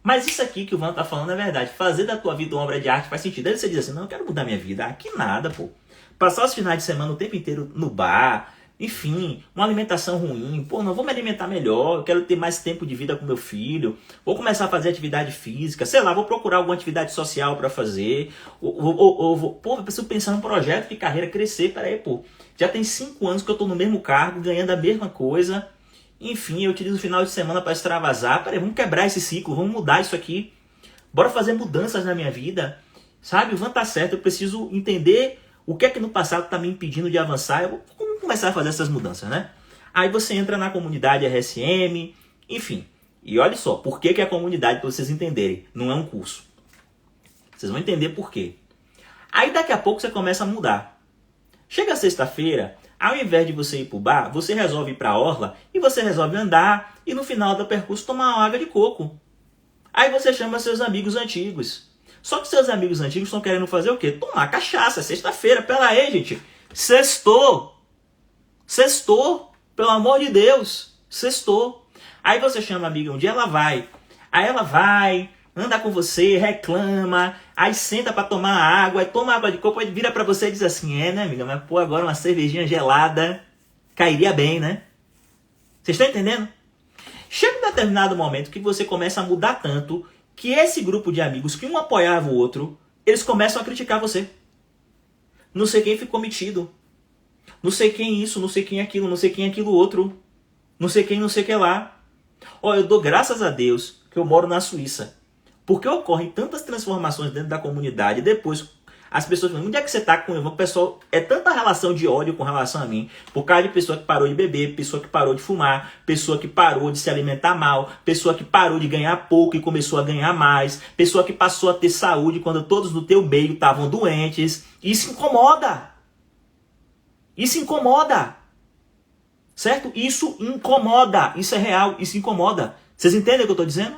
Mas isso aqui que o Ivan tá falando é verdade. Fazer da tua vida uma obra de arte faz sentido. Aí você diz assim, não, eu quero mudar minha vida. Que nada, pô. Passar os finais de semana o tempo inteiro no bar, enfim, uma alimentação ruim. Pô, não vou me alimentar melhor, eu quero ter mais tempo de vida com meu filho. Vou começar a fazer atividade física, sei lá, vou procurar alguma atividade social para fazer. Pô, eu preciso pensar num projeto de carreira crescer. Peraí, pô, já tem 5 anos que eu tô no mesmo cargo, ganhando a mesma coisa. Enfim, eu utilizo o final de semana para extravasar. Peraí, vamos quebrar esse ciclo, vamos mudar isso aqui. Bora fazer mudanças na minha vida. Sabe, o Ivan tá certo, eu preciso entender o que é que no passado está me impedindo de avançar. Eu vou começar a fazer essas mudanças, né? Aí você entra na comunidade RSM, enfim. E olha só, por que a comunidade, para vocês entenderem, não é um curso. Vocês vão entender por quê. Aí daqui a pouco você começa a mudar. Chega sexta-feira, ao invés de você ir pro bar, você resolve ir pra orla e você resolve andar e no final do percurso tomar uma água de coco. Aí você chama seus amigos antigos. Só que seus amigos antigos estão querendo fazer o quê? Tomar cachaça, sexta-feira. Pera aí, gente. Sextou. Sextou. Pelo amor de Deus. Sextou. Aí você chama a amiga um dia, ela vai. Aí ela vai, anda com você, reclama, aí senta pra tomar água, aí toma água de coco, aí vira pra você e diz assim, né, amiga, mas pô, agora uma cervejinha gelada cairia bem, né? Vocês estão entendendo? Chega um determinado momento que você começa a mudar tanto que esse grupo de amigos, que um apoiava o outro, eles começam a criticar você. Não sei quem ficou metido. Não sei quem isso, não sei quem aquilo, não sei quem aquilo outro. Não sei quem, não sei que lá. Ó, eu dou graças a Deus que eu moro na Suíça. Porque ocorrem tantas transformações dentro da comunidade. Depois as pessoas falam, onde é que você está com o pessoal? É tanta relação de ódio com relação a mim. Por causa de pessoa que parou de beber, pessoa que parou de fumar, pessoa que parou de se alimentar mal, pessoa que parou de ganhar pouco e começou a ganhar mais, pessoa que passou a ter saúde quando todos no teu meio estavam doentes. Isso incomoda. Isso incomoda. Certo? Isso incomoda. Isso é real. Isso incomoda. Vocês entendem o que eu estou dizendo?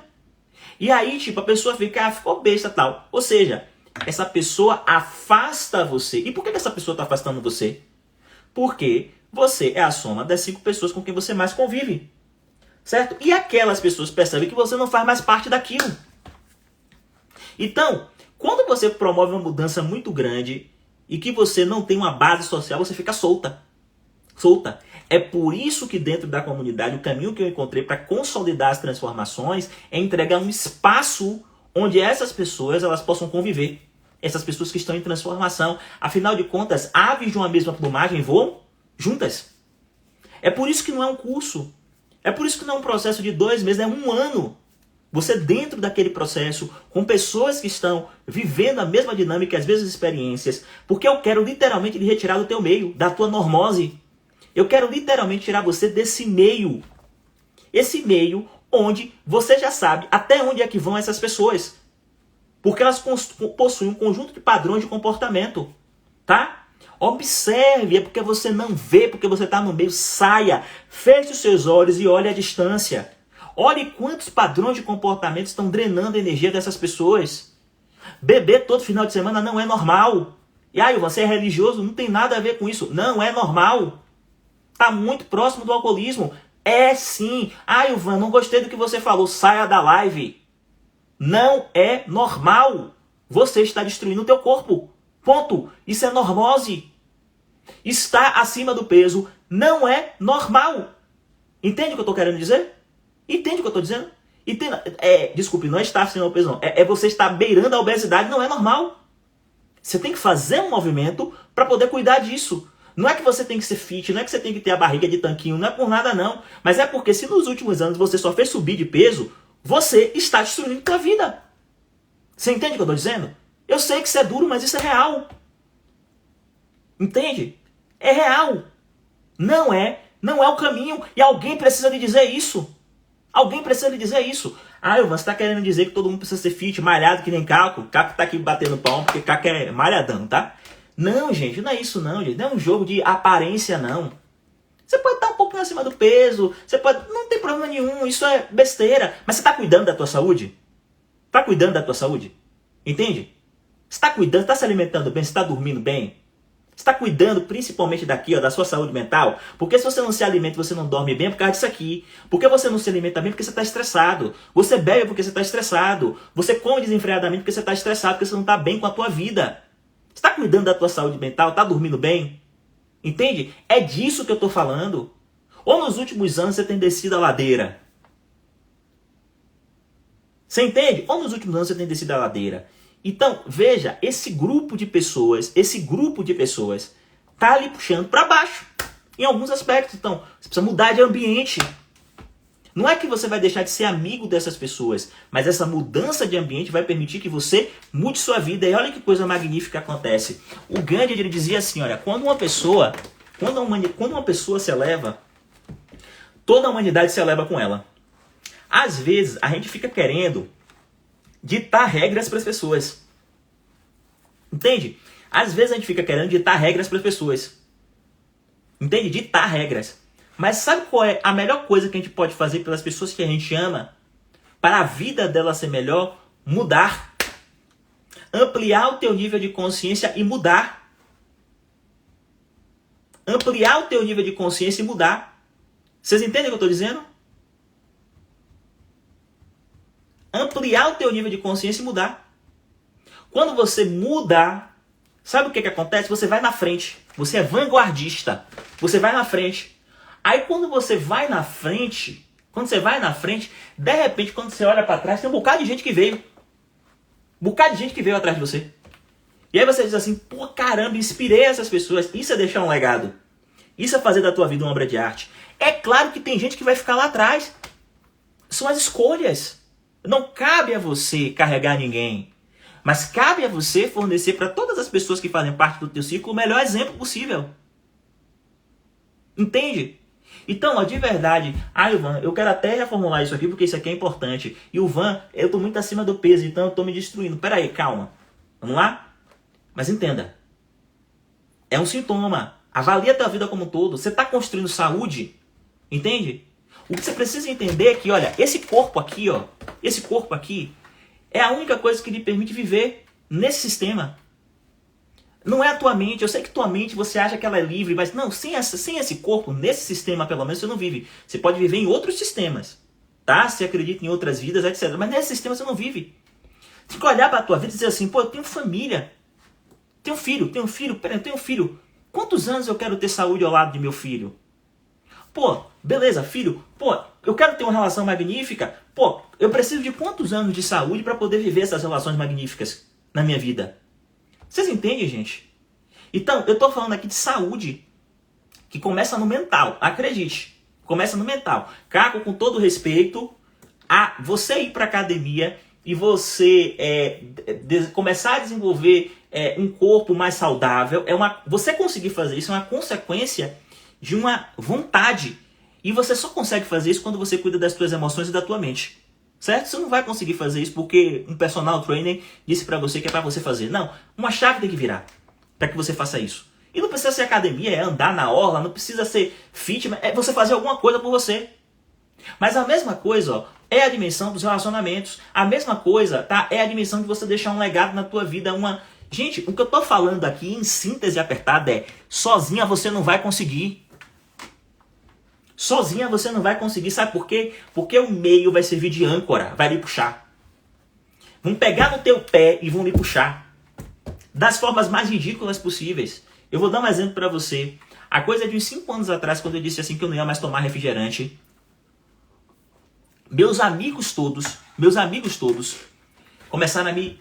E aí, tipo, a pessoa fica, ficou besta e tal. Ou seja, essa pessoa afasta você. E por que essa pessoa está afastando você? Porque você é a soma das 5 pessoas com quem você mais convive. Certo? E aquelas pessoas percebem que você não faz mais parte daquilo. Então, quando você promove uma mudança muito grande e que você não tem uma base social, você fica solta. Solta. É por isso que dentro da comunidade, o caminho que eu encontrei para consolidar as transformações é entregar um espaço onde essas pessoas elas possam conviver. Essas pessoas que estão em transformação. Afinal de contas, aves de uma mesma plumagem voam juntas. É por isso que não é um curso. É por isso que não é um processo de 2 meses, é 1 ano. Você dentro daquele processo, com pessoas que estão vivendo a mesma dinâmica, as mesmas experiências, porque eu quero literalmente lhe retirar do teu meio, da tua normose. Eu quero literalmente tirar você desse meio. Esse meio onde você já sabe até onde é que vão essas pessoas. Porque elas possuem um conjunto de padrões de comportamento. Tá? Observe, é porque você não vê, porque você está no meio, saia, feche os seus olhos e olhe a distância. Olhe quantos padrões de comportamento estão drenando a energia dessas pessoas. Beber todo final de semana não é normal. E aí, você é religioso? Não tem nada a ver com isso. Não é normal. Está muito próximo do alcoolismo. É sim. Ah, Ivan, não gostei do que você falou. Saia da live. Não é normal. Você está destruindo o teu corpo. Ponto. Isso é normose. Estar acima do peso não é normal. Entende o que eu estou querendo dizer? Entende o que eu estou dizendo? Desculpe, não é estar acima do peso, não. É você estar beirando a obesidade, não é normal. Você tem que fazer um movimento para poder cuidar disso. Não é que você tem que ser fit, não é que você tem que ter a barriga de tanquinho, não é por nada não. Mas é porque se nos últimos anos você só fez subir de peso, você está destruindo a sua vida. Você entende o que eu estou dizendo? Eu sei que isso é duro, mas isso é real. Entende? É real. Não é o caminho. E alguém precisa lhe dizer isso. Alguém precisa lhe dizer isso. Ah, Ivan, você está querendo dizer que todo mundo precisa ser fit, malhado que nem Caco? Caco está aqui batendo palmo porque Caco é malhadão, tá? Não, gente, não é isso não, gente. Não é um jogo de aparência, não. Você pode estar um pouco acima do peso, você pode... Não tem problema nenhum, isso é besteira. Mas você está cuidando da tua saúde? Está cuidando da tua saúde? Entende? Você está cuidando, está se alimentando bem, você está dormindo bem? Você está cuidando principalmente daqui, ó, da sua saúde mental? Porque se você não se alimenta, você não dorme bem, é por causa disso aqui. Porque você não se alimenta bem, porque você está estressado. Você bebe porque você está estressado. Você come desenfreadamente porque você está estressado, porque você não está bem com a tua vida. Você está cuidando da tua saúde mental? Está dormindo bem? Entende? É disso que eu estou falando. Ou nos últimos anos você tem descido a ladeira? Você entende? Ou nos últimos anos você tem descido a ladeira? Então, veja, esse grupo de pessoas tá ali puxando para baixo. Em alguns aspectos. Então, você precisa mudar de ambiente. Não é que você vai deixar de ser amigo dessas pessoas, mas essa mudança de ambiente vai permitir que você mude sua vida. E olha que coisa magnífica acontece. O Gandhi, ele dizia assim, olha, quando uma pessoa se eleva, toda a humanidade se eleva com ela. Às vezes, a gente fica querendo ditar regras para as pessoas. Entende? Às vezes a gente fica querendo ditar regras para as pessoas. Entende? Ditar regras. Mas sabe qual é a melhor coisa que a gente pode fazer pelas pessoas que a gente ama? Para a vida dela ser melhor? Mudar. Ampliar o teu nível de consciência e mudar. Ampliar o teu nível de consciência e mudar. Vocês entendem o que eu estou dizendo? Ampliar o teu nível de consciência e mudar. Quando você muda, sabe o que acontece? Você vai na frente. Você é vanguardista. Você vai na frente. Aí quando você vai na frente, de repente, quando você olha para trás, tem um bocado de gente que veio. Um bocado de gente que veio atrás de você. E aí você diz assim, pô, caramba, inspirei essas pessoas. Isso é deixar um legado. Isso é fazer da tua vida uma obra de arte. É claro que tem gente que vai ficar lá atrás. São as escolhas. Não cabe a você carregar ninguém. Mas cabe a você fornecer para todas as pessoas que fazem parte do teu ciclo o melhor exemplo possível. Entende? Então, ó, de verdade, Ivan, eu quero até reformular isso aqui porque isso aqui é importante. E o Van, eu tô muito acima do peso, então eu tô me destruindo. Pera aí, calma. Vamos lá? Mas entenda. É um sintoma. Avalie a tua vida como um todo. Você tá construindo saúde? Entende? O que você precisa entender é que, olha, esse corpo aqui, ó, esse corpo aqui é a única coisa que lhe permite viver nesse sistema. Não é a tua mente. Eu sei que tua mente você acha que ela é livre, mas não, sem esse corpo, nesse sistema pelo menos você não vive. Você pode viver em outros sistemas, tá? Você acredita em outras vidas, etc. Mas nesse sistema você não vive. Tem que olhar para a tua vida e dizer assim, pô, eu tenho família. Tenho filho, peraí, eu tenho filho. Quantos anos eu quero ter saúde ao lado de meu filho? Pô, beleza, filho. Pô, eu quero ter uma relação magnífica. Pô, eu preciso de quantos anos de saúde para poder viver essas relações magníficas na minha vida? Vocês entendem, gente? Então, eu tô falando aqui de saúde que começa no mental. Acredite, começa no mental. Caco, com todo respeito, a você ir pra academia e você começar a desenvolver um corpo mais saudável, você conseguir fazer isso é uma consequência de uma vontade. E você só consegue fazer isso quando você cuida das suas emoções e da tua mente. Certo? Você não vai conseguir fazer isso porque um personal trainer disse pra você que é pra você fazer. Não, uma chave tem que virar para que você faça isso. E não precisa ser academia, é andar na orla, não precisa ser fitness, é você fazer alguma coisa por você. Mas a mesma coisa, ó, é a dimensão dos relacionamentos. A mesma coisa, tá? É a dimensão de você deixar um legado na tua vida, Gente, o que eu tô falando aqui em síntese apertada é: sozinha você não vai conseguir. Sozinha você não vai conseguir, sabe por quê? Porque o meio vai servir de âncora, vai lhe puxar. Vão pegar no teu pé e vão lhe puxar. Das formas mais ridículas possíveis. Eu vou dar um exemplo pra você. A coisa de uns 5 anos atrás, quando eu disse assim que eu não ia mais tomar refrigerante, meus amigos todos começaram a me...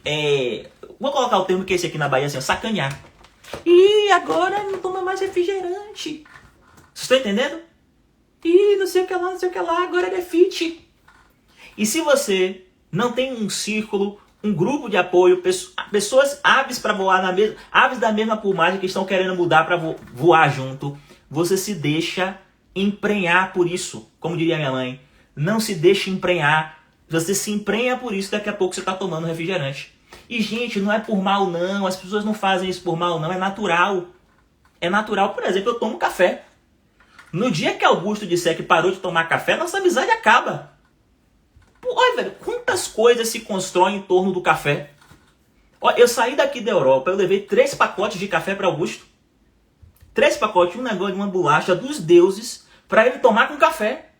vou colocar o termo que é esse aqui na Bahia, assim, sacanear. E agora não toma mais refrigerante. Vocês estão entendendo? Ih, não sei o que lá, não sei o que lá, agora ele é fit. E se você não tem um círculo, um grupo de apoio, pessoas aves para voar aves da mesma plumagem que estão querendo mudar para voar junto, você se deixa emprenhar por isso. Como diria minha mãe, não se deixe emprenhar. Você se emprenha por isso, daqui a pouco você está tomando refrigerante. E gente, não é por mal não, as pessoas não fazem isso por mal não, é natural. É natural, por exemplo, eu tomo café. No dia que Augusto disser que parou de tomar café, nossa amizade acaba. Olha, velho, quantas coisas se constroem em torno do café. Olha, eu saí daqui da Europa, eu levei 3 pacotes de café para Augusto. 3 pacotes, um negócio de uma bolacha dos deuses, para ele tomar com café.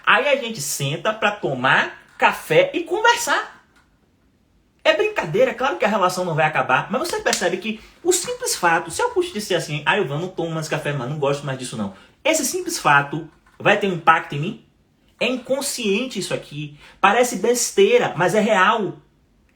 Aí a gente senta para tomar café e conversar. É brincadeira, é claro que a relação não vai acabar, mas você percebe que o simples fato, se Augusto disser assim, eu não tomo mais café, mas não gosto mais disso não. Esse simples fato vai ter um impacto em mim? É inconsciente isso aqui. Parece besteira, mas é real.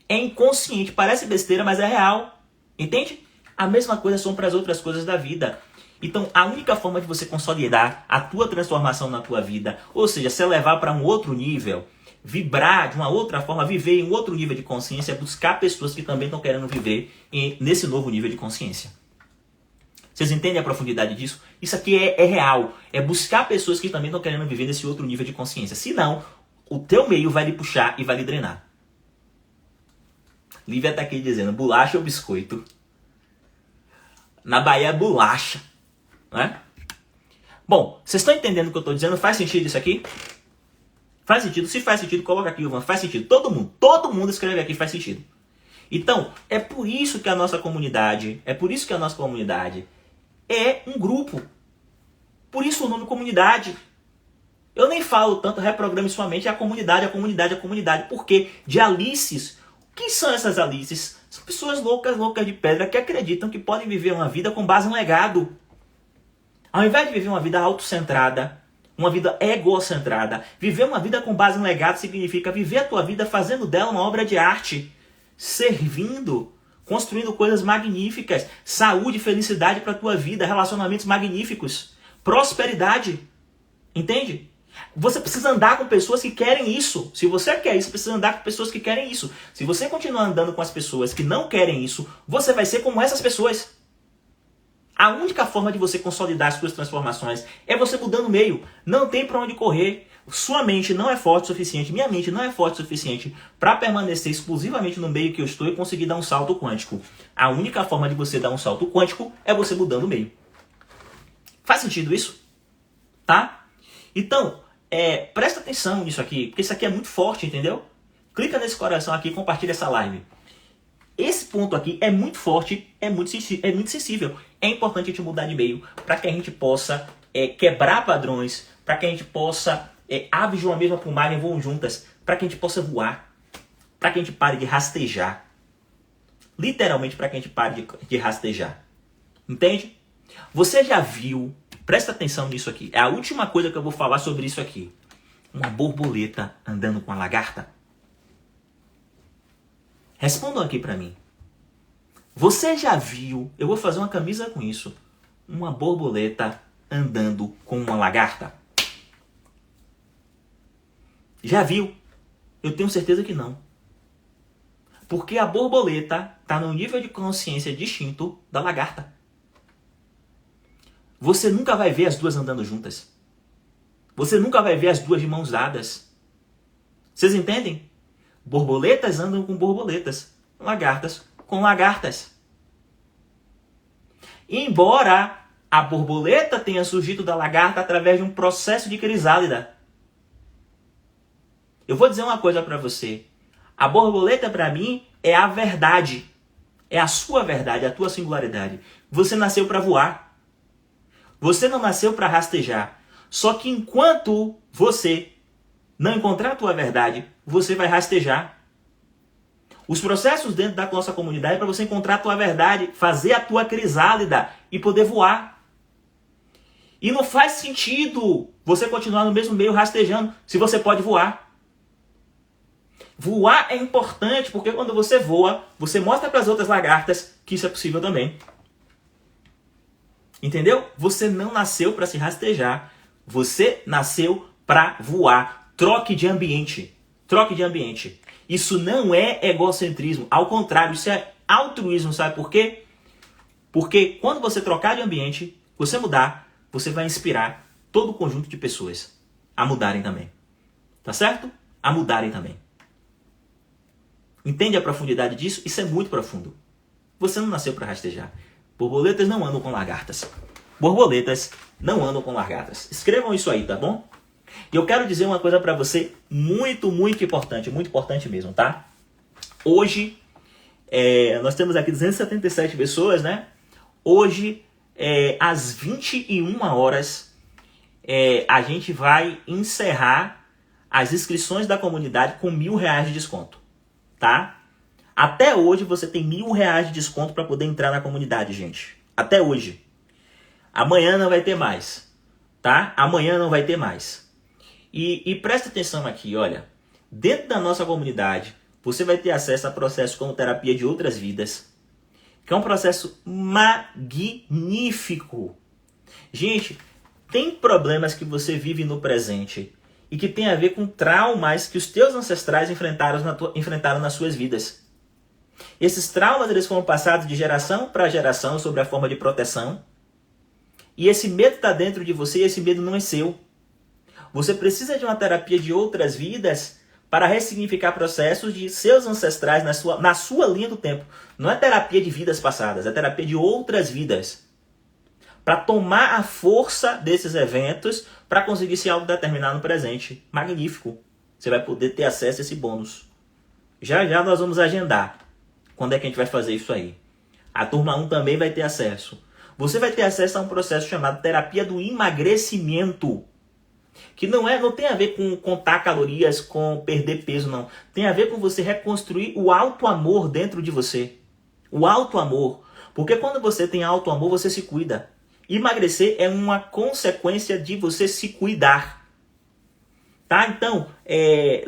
É inconsciente, parece besteira, mas é real. Entende? A mesma coisa são para as outras coisas da vida. Então, a única forma de você consolidar a tua transformação na tua vida, ou seja, se levar para um outro nível, vibrar de uma outra forma, viver em um outro nível de consciência, é buscar pessoas que também estão querendo viver nesse novo nível de consciência. Vocês entendem a profundidade disso? Isso aqui é real. É buscar pessoas que também estão querendo viver nesse outro nível de consciência. Senão, o teu meio vai lhe puxar e vai lhe drenar. Lívia está aqui dizendo, bolacha ou biscoito? Na Bahia é bolacha. Né? Bom, vocês estão entendendo o que eu estou dizendo? Faz sentido isso aqui? Faz sentido? Se faz sentido, coloca aqui, Ivan. Faz sentido. Todo mundo escreve aqui, faz sentido. Então, é por isso que a nossa comunidade é um grupo. Por isso o nome comunidade. Eu nem falo tanto reprograme sua mente, é a comunidade. Por quê? De Alices. Quem são essas Alices? São pessoas loucas de pedra que acreditam que podem viver uma vida com base em legado. Ao invés de viver uma vida autocentrada, uma vida egocentrada, viver uma vida com base em legado significa viver a tua vida fazendo dela uma obra de arte, servindo, construindo coisas magníficas, saúde e felicidade para a tua vida, relacionamentos magníficos, prosperidade. Entende? Você precisa andar com pessoas que querem isso. Se você quer isso, precisa andar com pessoas que querem isso. Se você continuar andando com as pessoas que não querem isso, você vai ser como essas pessoas. A única forma de você consolidar as suas transformações é você mudando o meio. Não tem para onde correr. Sua mente não é forte o suficiente, minha mente não é forte o suficiente para permanecer exclusivamente no meio que eu estou e conseguir dar um salto quântico. A única forma de você dar um salto quântico é você mudando o meio. Faz sentido isso? Tá? Então, presta atenção nisso aqui, porque isso aqui é muito forte, entendeu? Clica nesse coração aqui e compartilha essa live. Esse ponto aqui é muito forte, é muito sensível. É importante a gente mudar de meio para que a gente possa quebrar padrões, para que a gente possa aves de uma mesma plumagem voam juntas, para que a gente possa voar, para que a gente pare de rastejar. Literalmente para que a gente pare de rastejar. Entende? Você já viu, presta atenção nisso aqui, é a última coisa que eu vou falar sobre isso aqui. Uma borboleta andando com a lagarta? Respondam aqui pra mim. Você já viu, eu vou fazer uma camisa com isso, uma borboleta andando com uma lagarta? Já viu? Eu tenho certeza que não. Porque a borboleta está no nível de consciência distinto da lagarta. Você nunca vai ver as duas andando juntas. Você nunca vai ver as duas de mãos dadas. Vocês entendem? Borboletas andam com borboletas, lagartas com lagartas. Embora a borboleta tenha surgido da lagarta através de um processo de crisálida. Eu vou dizer uma coisa para você. A borboleta para mim é a verdade. É a sua verdade, a tua singularidade. Você nasceu para voar. Você não nasceu para rastejar. Só que enquanto você não encontrar a tua verdade, você vai rastejar. Os processos dentro da nossa comunidade é para você encontrar a tua verdade, fazer a tua crisálida e poder voar. E não faz sentido você continuar no mesmo meio rastejando se você pode voar. Voar é importante porque quando você voa, você mostra para as outras lagartas que isso é possível também. Entendeu? Você não nasceu para se rastejar. Você nasceu para voar. Troque de ambiente. Troque de ambiente. Isso não é egocentrismo. Ao contrário, isso é altruísmo. Sabe por quê? Porque quando você trocar de ambiente, você mudar, você vai inspirar todo o conjunto de pessoas a mudarem também. Tá certo? A mudarem também. Entende a profundidade disso? Isso é muito profundo. Você não nasceu para rastejar. Borboletas não andam com lagartas. Borboletas não andam com lagartas. Escrevam isso aí, tá bom? E eu quero dizer uma coisa para você muito importante mesmo, tá? Hoje, nós temos aqui 277 pessoas, né? Hoje, às 21 horas, a gente vai encerrar as inscrições da comunidade com R$1.000 de desconto, tá? Até hoje você tem R$1.000 de desconto para poder entrar na comunidade, gente. Até hoje. Amanhã não vai ter mais, tá? Amanhã não vai ter mais. E presta atenção aqui, olha. Dentro da nossa comunidade, você vai ter acesso a processos como terapia de outras vidas, que é um processo magnífico. Gente, tem problemas que você vive no presente e que tem a ver com traumas que os teus ancestrais enfrentaram nas suas vidas. Esses traumas eles foram passados de geração para geração sob a forma de proteção. E esse medo está dentro de você e esse medo não é seu. Você precisa de uma terapia de outras vidas para ressignificar processos de seus ancestrais na sua linha do tempo. Não é terapia de vidas passadas, é terapia de outras vidas. Para tomar a força desses eventos para conseguir se autodeterminar no presente. Magnífico. Você vai poder ter acesso a esse bônus. Já já nós vamos agendar. Quando é que a gente vai fazer isso aí? A turma 1 também vai ter acesso. Você vai ter acesso a um processo chamado terapia do emagrecimento. Que não tem a ver com contar calorias, com perder peso, não. Tem a ver com você reconstruir o auto-amor dentro de você. O auto-amor. Porque quando você tem auto-amor, você se cuida. Emagrecer é uma consequência de você se cuidar. Tá? Então,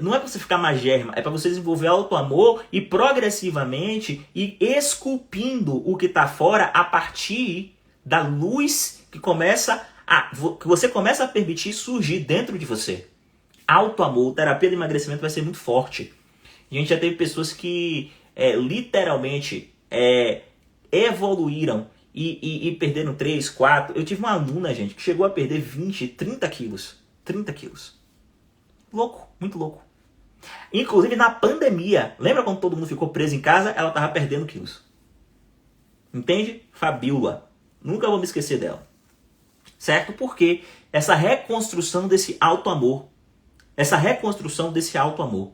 não é para você ficar magérrima, é para você desenvolver auto-amor e progressivamente ir esculpindo o que está fora a partir da luz que você começa a permitir surgir dentro de você. Auto-amor, terapia de emagrecimento vai ser muito forte. A gente já teve pessoas que literalmente evoluíram e perderam 3, 4. Eu tive uma aluna, gente, que chegou a perder 20, 30 quilos. 30 quilos. Louco, muito louco. Inclusive na pandemia, lembra quando todo mundo ficou preso em casa? Ela estava perdendo quilos. Entende? Fabiola. Nunca vou me esquecer dela. Certo? Porque essa reconstrução desse auto-amor. essa reconstrução desse auto-amor.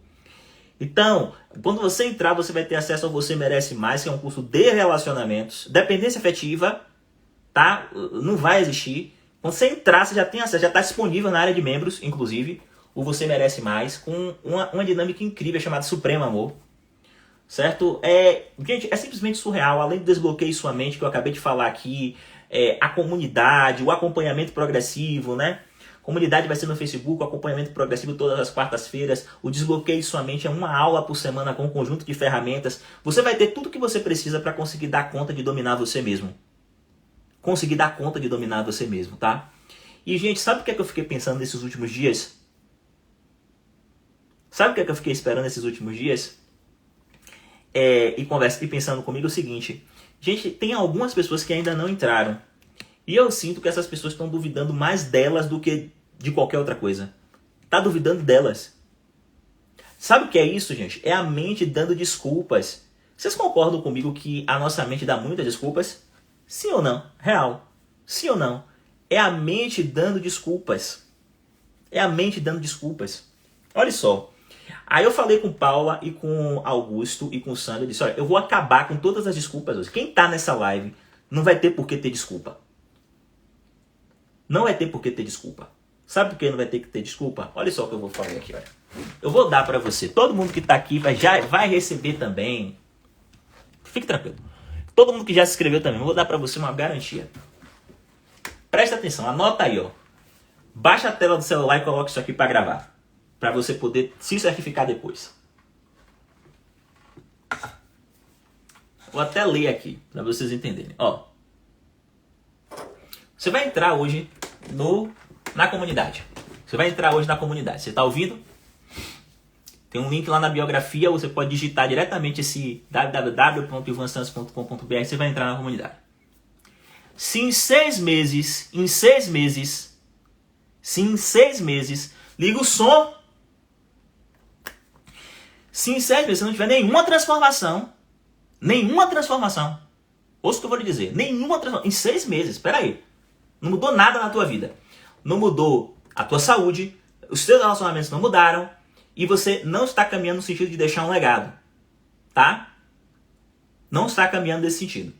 Então, quando você entrar, você vai ter acesso ao Você Merece Mais, que é um curso de relacionamentos. Dependência afetiva, tá? Não vai existir. Quando você entrar, você já tem acesso, já está disponível na área de membros, inclusive, o Você Merece Mais, com uma dinâmica incrível chamada Supremo Amor. Certo? Gente, é simplesmente surreal. Além do desbloqueio sua mente, que eu acabei de falar aqui, a comunidade, o acompanhamento progressivo, né? Comunidade vai ser no Facebook, o acompanhamento progressivo todas as quartas-feiras. O desbloqueio sua mente é uma aula por semana com um conjunto de ferramentas. Você vai ter tudo o que você precisa para conseguir dar conta de dominar você mesmo. Conseguir dar conta de dominar você mesmo, tá? E, gente, sabe o que é que eu fiquei pensando nesses últimos dias? Sabe o que é que eu fiquei esperando nesses últimos dias? E pensando comigo o seguinte: gente, tem algumas pessoas que ainda não entraram. E eu sinto que essas pessoas estão duvidando mais delas do que de qualquer outra coisa. Tá duvidando delas. Sabe o que é isso, gente? É a mente dando desculpas. Vocês concordam comigo que a nossa mente dá muitas desculpas? Sim ou não? Real. Sim ou não? É a mente dando desculpas. É a mente dando desculpas. Olha só. Aí eu falei com Paula e com Augusto e com Sandra. Eu disse, olha, eu vou acabar com todas as desculpas hoje. Quem tá nessa live não vai ter por que ter desculpa. Não vai ter por que ter desculpa. Sabe por que não vai ter que ter desculpa? Olha só o que eu vou fazer aqui, olha. Eu vou dar pra você. Todo mundo que tá aqui já vai receber também. Fique tranquilo. Todo mundo que já se inscreveu também. Eu vou dar pra você uma garantia. Presta atenção, anota aí, ó. Baixa a tela do celular e coloca isso aqui pra gravar. Pra você poder se certificar depois. Vou até ler aqui, pra vocês entenderem. Ó. Você vai entrar hoje na comunidade. Você vai entrar hoje na comunidade. Você tá ouvindo? Tem um link lá na biografia. Você pode digitar diretamente esse www.ivansantos.com.br. Você vai entrar na comunidade. Se em 6 meses, liga o som. Se em 6 meses você não tiver nenhuma transformação, ouça o que eu vou lhe dizer, nenhuma transformação, em 6 meses, espera aí, não mudou nada na tua vida, não mudou a tua saúde, os seus relacionamentos não mudaram, e você não está caminhando no sentido de deixar um legado, tá? Não está caminhando nesse sentido.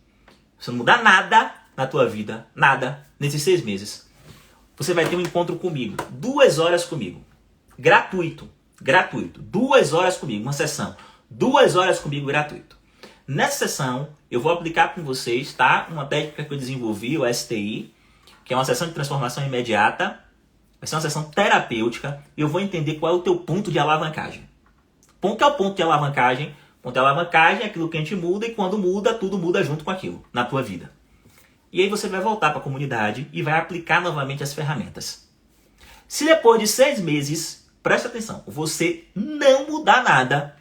Você não mudar nada na tua vida, nada, nesses 6 meses. Você vai ter um encontro comigo, 2 horas comigo, gratuito, 2 horas comigo, uma sessão, 2 horas comigo gratuito. Nessa sessão, eu vou aplicar com vocês, tá? Uma técnica que eu desenvolvi, o STI, que é uma sessão de transformação imediata, vai ser uma sessão terapêutica, e eu vou entender qual é o teu ponto de alavancagem. Qual é o ponto de alavancagem? Ponto de alavancagem é aquilo que a gente muda, e quando muda, tudo muda junto com aquilo, na tua vida. E aí você vai voltar para a comunidade e vai aplicar novamente as ferramentas. Se depois de 6 meses, presta atenção, você não mudar nada,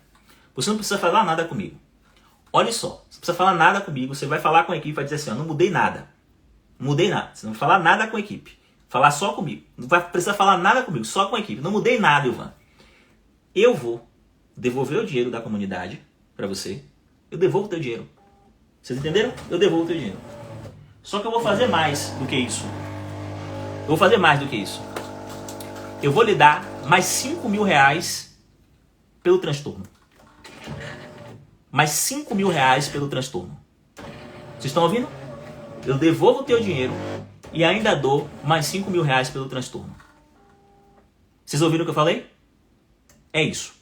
você não precisa falar nada comigo. Olha só, você não precisa falar nada comigo, você vai falar com a equipe e vai dizer assim, ó, não mudei nada. Não mudei nada. Você não vai falar nada com a equipe. Falar só comigo. Não vai precisar falar nada comigo, só com a equipe. Não mudei nada, Ivan. Eu vou devolver o dinheiro da comunidade para você. Eu devolvo o teu dinheiro. Vocês entenderam? Eu devolvo o teu dinheiro. Só que eu vou fazer mais do que isso. Eu vou lhe dar mais 5 mil reais pelo transtorno. Mais 5 mil reais pelo transtorno. Vocês estão ouvindo? Eu devolvo o teu dinheiro e ainda dou mais 5 mil reais pelo transtorno. Vocês ouviram o que eu falei? É isso.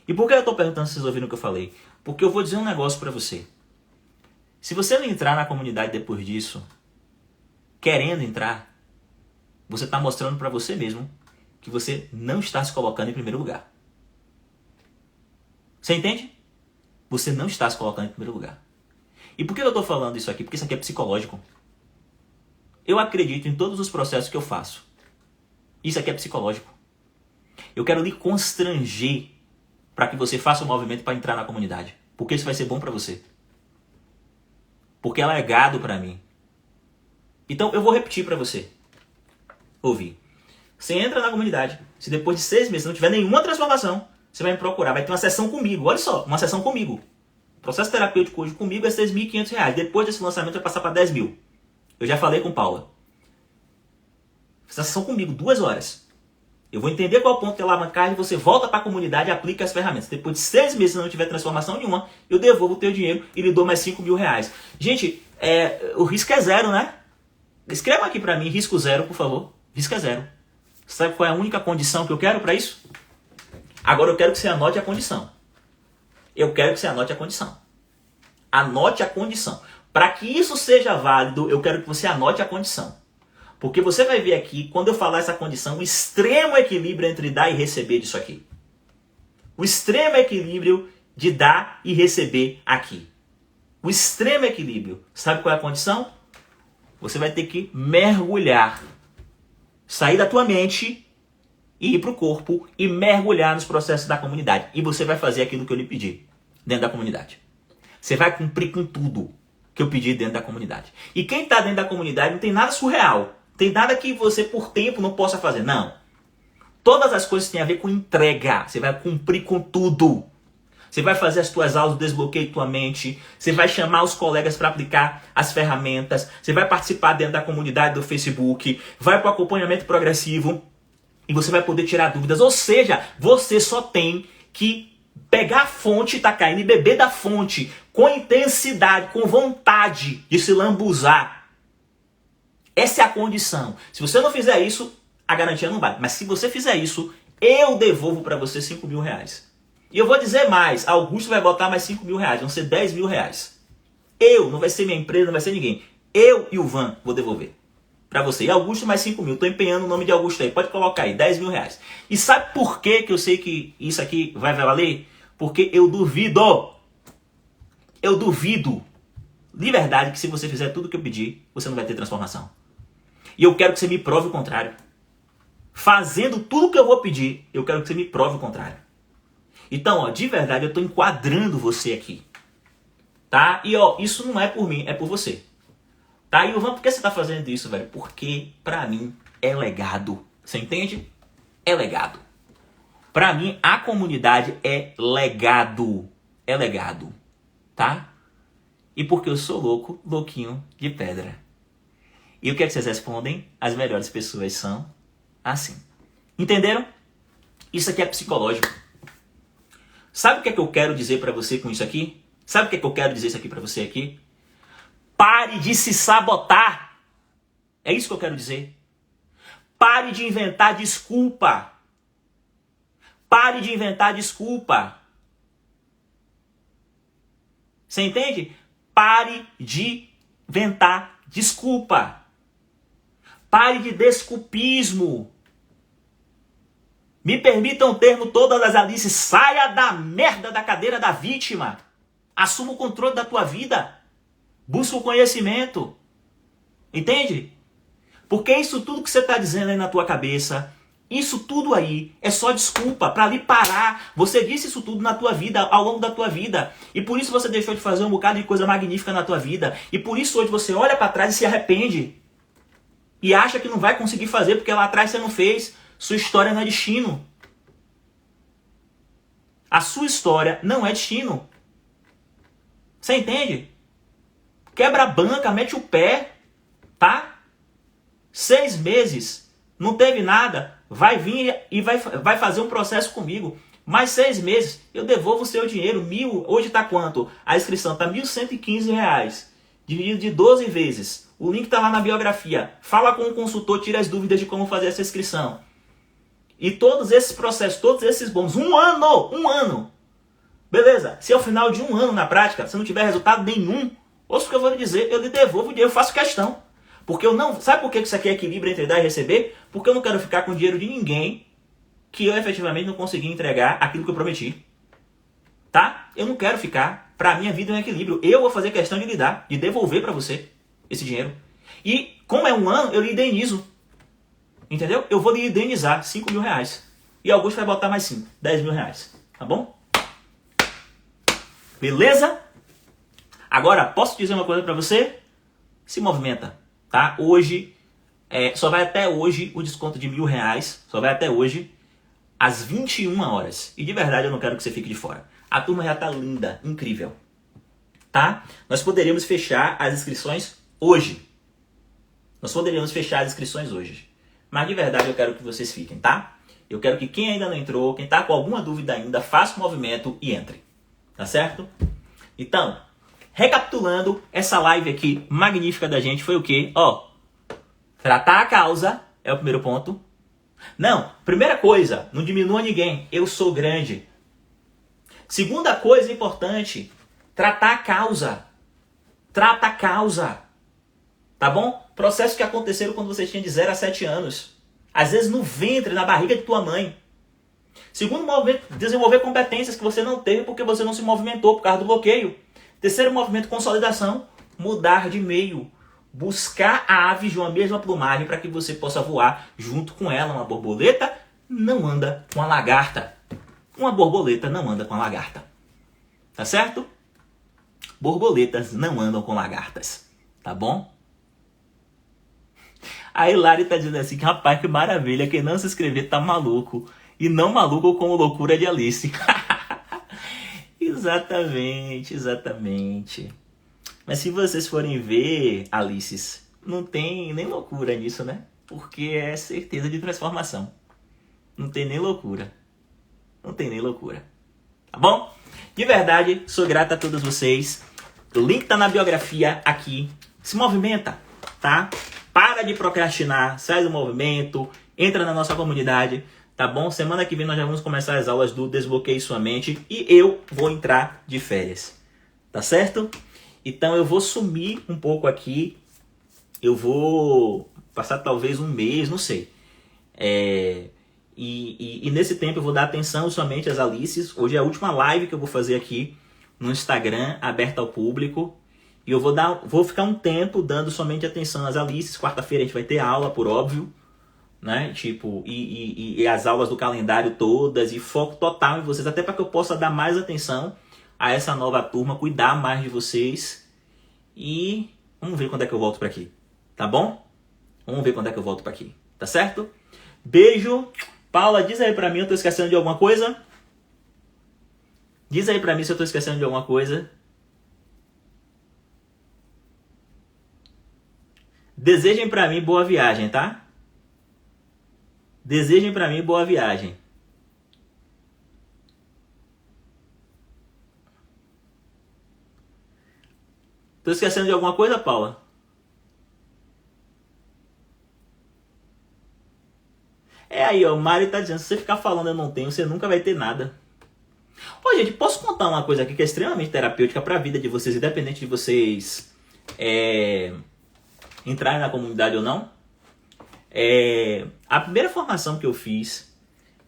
E por que eu estou perguntando se vocês ouviram o que eu falei? Porque eu vou dizer um negócio para você. Se você não entrar na comunidade depois disso, querendo entrar, você está mostrando para você mesmo que você não está se colocando em primeiro lugar. Você entende? Você não está se colocando em primeiro lugar. E por que eu estou falando isso aqui? Porque isso aqui é psicológico. Eu acredito em todos os processos que eu faço. Isso aqui é psicológico. Eu quero lhe constranger para que você faça um movimento para entrar na comunidade. Porque isso vai ser bom para você. Porque ela é gado para mim. Então eu vou repetir para você. Ouvir. Você entra na comunidade. Se depois de 6 meses não tiver nenhuma transformação, você vai me procurar. Vai ter uma sessão comigo. Olha só, uma sessão comigo. O processo terapêutico hoje comigo é R$ 6.500. Depois desse lançamento vai passar para 10 mil. Eu já falei com Paula. Fiz uma sessão comigo, 2 horas. Eu vou entender qual é o ponto de alavancagem, você volta para a comunidade e aplica as ferramentas. Depois de 6 meses, se não tiver transformação nenhuma, eu devolvo o teu dinheiro e lhe dou mais 5 mil reais. Gente, o risco é zero, né? Escreva aqui para mim, risco zero, por favor. Risco é zero. Sabe qual é a única condição que eu quero para isso? Agora eu quero que você anote a condição. Eu quero que você anote a condição. Anote a condição. Para que isso seja válido, eu quero que você anote a condição. Porque você vai ver aqui, quando eu falar essa condição, o extremo equilíbrio entre dar e receber disso aqui. O extremo equilíbrio de dar e receber aqui. O extremo equilíbrio. Sabe qual é a condição? Você vai ter que mergulhar. Sair da tua mente e ir para o corpo e mergulhar nos processos da comunidade. E você vai fazer aquilo que eu lhe pedi dentro da comunidade. Você vai cumprir com tudo que eu pedi dentro da comunidade. E quem está dentro da comunidade não tem nada surreal. Tem nada que você por tempo não possa fazer. Não. Todas as coisas têm a ver com entrega. Você vai cumprir com tudo. Você vai fazer as tuas aulas, desbloqueie tua mente. Você vai chamar os colegas para aplicar as ferramentas. Você vai participar dentro da comunidade do Facebook. Vai para o acompanhamento progressivo. E você vai poder tirar dúvidas. Ou seja, você só tem que pegar a fonte, tá caindo, e beber da fonte com intensidade, com vontade de se lambuzar. Essa é a condição. Se você não fizer isso, a garantia não vale. Mas se você fizer isso, eu devolvo para você 5 mil reais. E eu vou dizer mais, Augusto vai botar mais 5 mil reais, vão ser 10 mil reais. Não vai ser minha empresa, não vai ser ninguém. Eu e o Van vou devolver para você. E Augusto mais 5 mil, estou empenhando o nome de Augusto aí, pode colocar aí, 10 mil reais. E sabe por que eu sei que isso aqui vai valer? Porque eu duvido. Eu duvido, de verdade, que se você fizer tudo o que eu pedi, você não vai ter transformação. E eu quero que você me prove o contrário. Fazendo tudo o que eu vou pedir, eu quero que você me prove o contrário. Então, de verdade, eu estou enquadrando você aqui. Tá? E, isso não é por mim, é por você. Tá? E, Ivan, por que você está fazendo isso, velho? Porque, pra mim, é legado. Você entende? É legado. Pra mim, a comunidade é legado. É legado. Tá? E porque eu sou louco, louquinho de pedra. E o que é que vocês respondem? As melhores pessoas são assim. Entenderam? Isso aqui é psicológico. Sabe o que é que eu quero dizer pra você com isso aqui? Sabe o que é que eu quero dizer isso aqui pra você aqui? Pare de se sabotar. É isso que eu quero dizer. Pare de inventar desculpa. Pare de inventar desculpa. Você entende? Pare de inventar desculpa. Pare de desculpismo. Me permitam o termo todas as Alices. Saia da merda da cadeira da vítima. Assuma o controle da tua vida. Busca o conhecimento. Entende? Porque isso tudo que você está dizendo aí na tua cabeça, isso tudo aí é só desculpa para lhe parar. Você disse isso tudo na tua vida, ao longo da tua vida. E por isso você deixou de fazer um bocado de coisa magnífica na tua vida. E por isso hoje você olha para trás e se arrepende. E acha que não vai conseguir fazer porque lá atrás você não fez. Sua história não é destino. A sua história não é destino. Você entende? Quebra a banca, mete o pé, tá? 6 meses, não teve nada, vai vir e vai fazer um processo comigo. Mais 6 meses, eu devolvo o seu dinheiro. Hoje tá quanto? A inscrição tá R$ 1.115, dividido de 12 vezes. O link tá lá na biografia. Fala com o consultor, tira as dúvidas de como fazer essa inscrição. E todos esses processos, todos esses bônus, um ano. Beleza, se ao final de um ano na prática, você não tiver resultado nenhum, ouça o que eu vou lhe dizer, eu lhe devolvo o dinheiro, eu faço questão. Porque eu não... Sabe por que isso aqui é equilíbrio entre dar e receber? Porque eu não quero ficar com o dinheiro de ninguém que eu efetivamente não consegui entregar aquilo que eu prometi. Tá? Eu não quero ficar. Pra minha vida é um equilíbrio. Eu vou fazer questão de lhe dar, de devolver pra você esse dinheiro. E como é um ano, eu lhe indenizo. Entendeu? Eu vou lhe indenizar 5 mil reais. E Augusto vai botar mais 5, 10 mil reais. Tá bom? Beleza? Agora, posso dizer uma coisa pra você? Se movimenta, tá? Hoje, só vai até hoje o desconto de R$1.000. Só vai até hoje, às 21 horas. E de verdade eu não quero que você fique de fora. A turma já tá linda, incrível. Tá? Nós poderíamos fechar as inscrições hoje. Mas de verdade eu quero que vocês fiquem, tá? Eu quero que quem ainda não entrou, quem tá com alguma dúvida ainda, faça o movimento e entre. Tá certo? Então, recapitulando, essa live aqui magnífica da gente foi o quê? Ó, tratar a causa é o primeiro ponto. Não, primeira coisa, não diminua ninguém. Eu sou grande. Segunda coisa importante, tratar a causa. Trata a causa. Tá bom? Processos que aconteceram quando você tinha de 0 a 7 anos. Às vezes no ventre, na barriga de tua mãe. Segundo movimento, desenvolver competências que você não teve porque você não se movimentou por causa do bloqueio. Terceiro movimento, consolidação. Mudar de meio. Buscar a ave de uma mesma plumagem para que você possa voar junto com ela. Uma borboleta não anda com a lagarta. Uma borboleta não anda com a lagarta. Tá certo? Borboletas não andam com lagartas. Tá bom? A Hilari tá dizendo assim, rapaz, que maravilha, quem não se inscrever tá maluco. E não maluco com loucura de Alice. Exatamente, exatamente. Mas se vocês forem ver, Alices, não tem nem loucura nisso, né? Porque é certeza de transformação. Não tem nem loucura. Não tem nem loucura. Tá bom? De verdade, sou grato a todos vocês. O link tá na biografia aqui. Se movimenta, tá? Para de procrastinar, sai do movimento, entra na nossa comunidade, tá bom? Semana que vem nós já vamos começar as aulas do Desbloqueie Sua Mente e eu vou entrar de férias, tá certo? Então eu vou sumir um pouco aqui, eu vou passar talvez um mês, não sei. E nesse tempo eu vou dar atenção somente às Alices. Hoje é a última live que eu vou fazer aqui no Instagram, aberta ao público. E eu vou ficar um tempo dando somente atenção às Alices. Quarta-feira a gente vai ter aula, por óbvio, né? Tipo, e as aulas do calendário todas, e foco total em vocês, até para que eu possa dar mais atenção a essa nova turma, cuidar mais de vocês. E vamos ver quando é que eu volto para aqui, tá bom? Vamos ver quando é que eu volto para aqui, tá certo? Beijo. Paula, diz aí pra mim, eu tô esquecendo de alguma coisa? Diz aí pra mim se eu tô esquecendo de alguma coisa. Desejem pra mim boa viagem, tá? Desejem pra mim boa viagem. Tô esquecendo de alguma coisa, Paula? É aí, ó, o Mário tá dizendo, se você ficar falando eu não tenho, você nunca vai ter nada. Ô, gente, posso contar uma coisa aqui que é extremamente terapêutica pra vida de vocês, independente de vocês entrarem na comunidade ou não? A primeira formação que eu fiz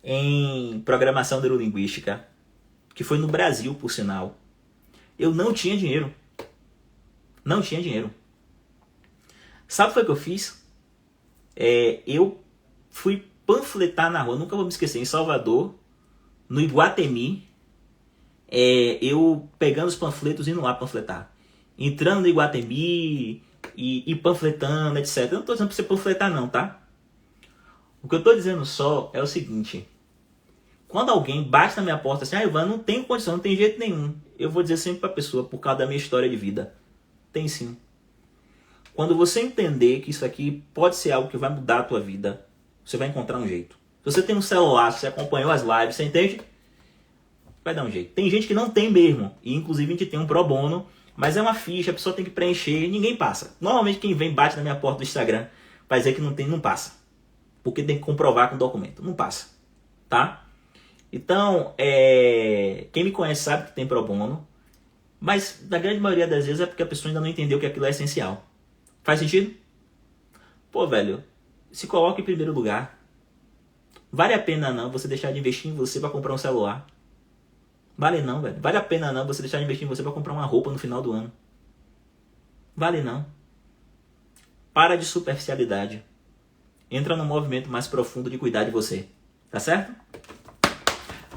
em programação neurolinguística, que foi no Brasil, por sinal, eu não tinha dinheiro. Não tinha dinheiro. Sabe o que foi que eu fiz? Eu fui panfletar na rua, nunca vou me esquecer, em Salvador, no Iguatemi, eu pegando os panfletos e indo lá panfletar. Entrando no Iguatemi e panfletando, etc. Eu não tô dizendo pra você panfletar não, tá? O que eu tô dizendo só é o seguinte. Quando alguém bate na minha porta assim, Ivan, não tem condição, não tem jeito nenhum. Eu vou dizer sempre pra pessoa, por causa da minha história de vida. Tem sim. Quando você entender que isso aqui pode ser algo que vai mudar a tua vida, você vai encontrar um jeito. Se você tem um celular, se você acompanhou as lives, você entende? Vai dar um jeito. Tem gente que não tem mesmo. E inclusive a gente tem um pro bono. Mas é uma ficha, a pessoa tem que preencher. Ninguém passa. Normalmente quem vem bate na minha porta do Instagram vai dizer que não tem, não passa. Porque tem que comprovar com o documento. Não passa. Tá? Então, quem me conhece sabe que tem pro bono. Mas na grande maioria das vezes é porque a pessoa ainda não entendeu que aquilo é essencial. Faz sentido? Pô, velho, se coloca em primeiro lugar. Vale a pena não você deixar de investir em você para comprar um celular. Vale não, velho. Vale a pena não você deixar de investir em você para comprar uma roupa no final do ano. Vale não. Para de superficialidade. Entra no movimento mais profundo de cuidar de você. Tá certo?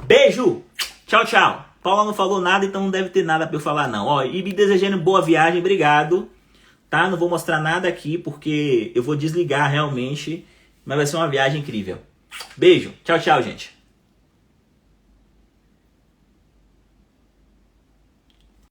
Beijo! Tchau, tchau. Paula não falou nada, então não deve ter nada para eu falar não. Ó, e me desejando boa viagem, obrigado. Tá? Não vou mostrar nada aqui porque eu vou desligar realmente. Mas vai ser uma viagem incrível. Beijo. Tchau, tchau, gente.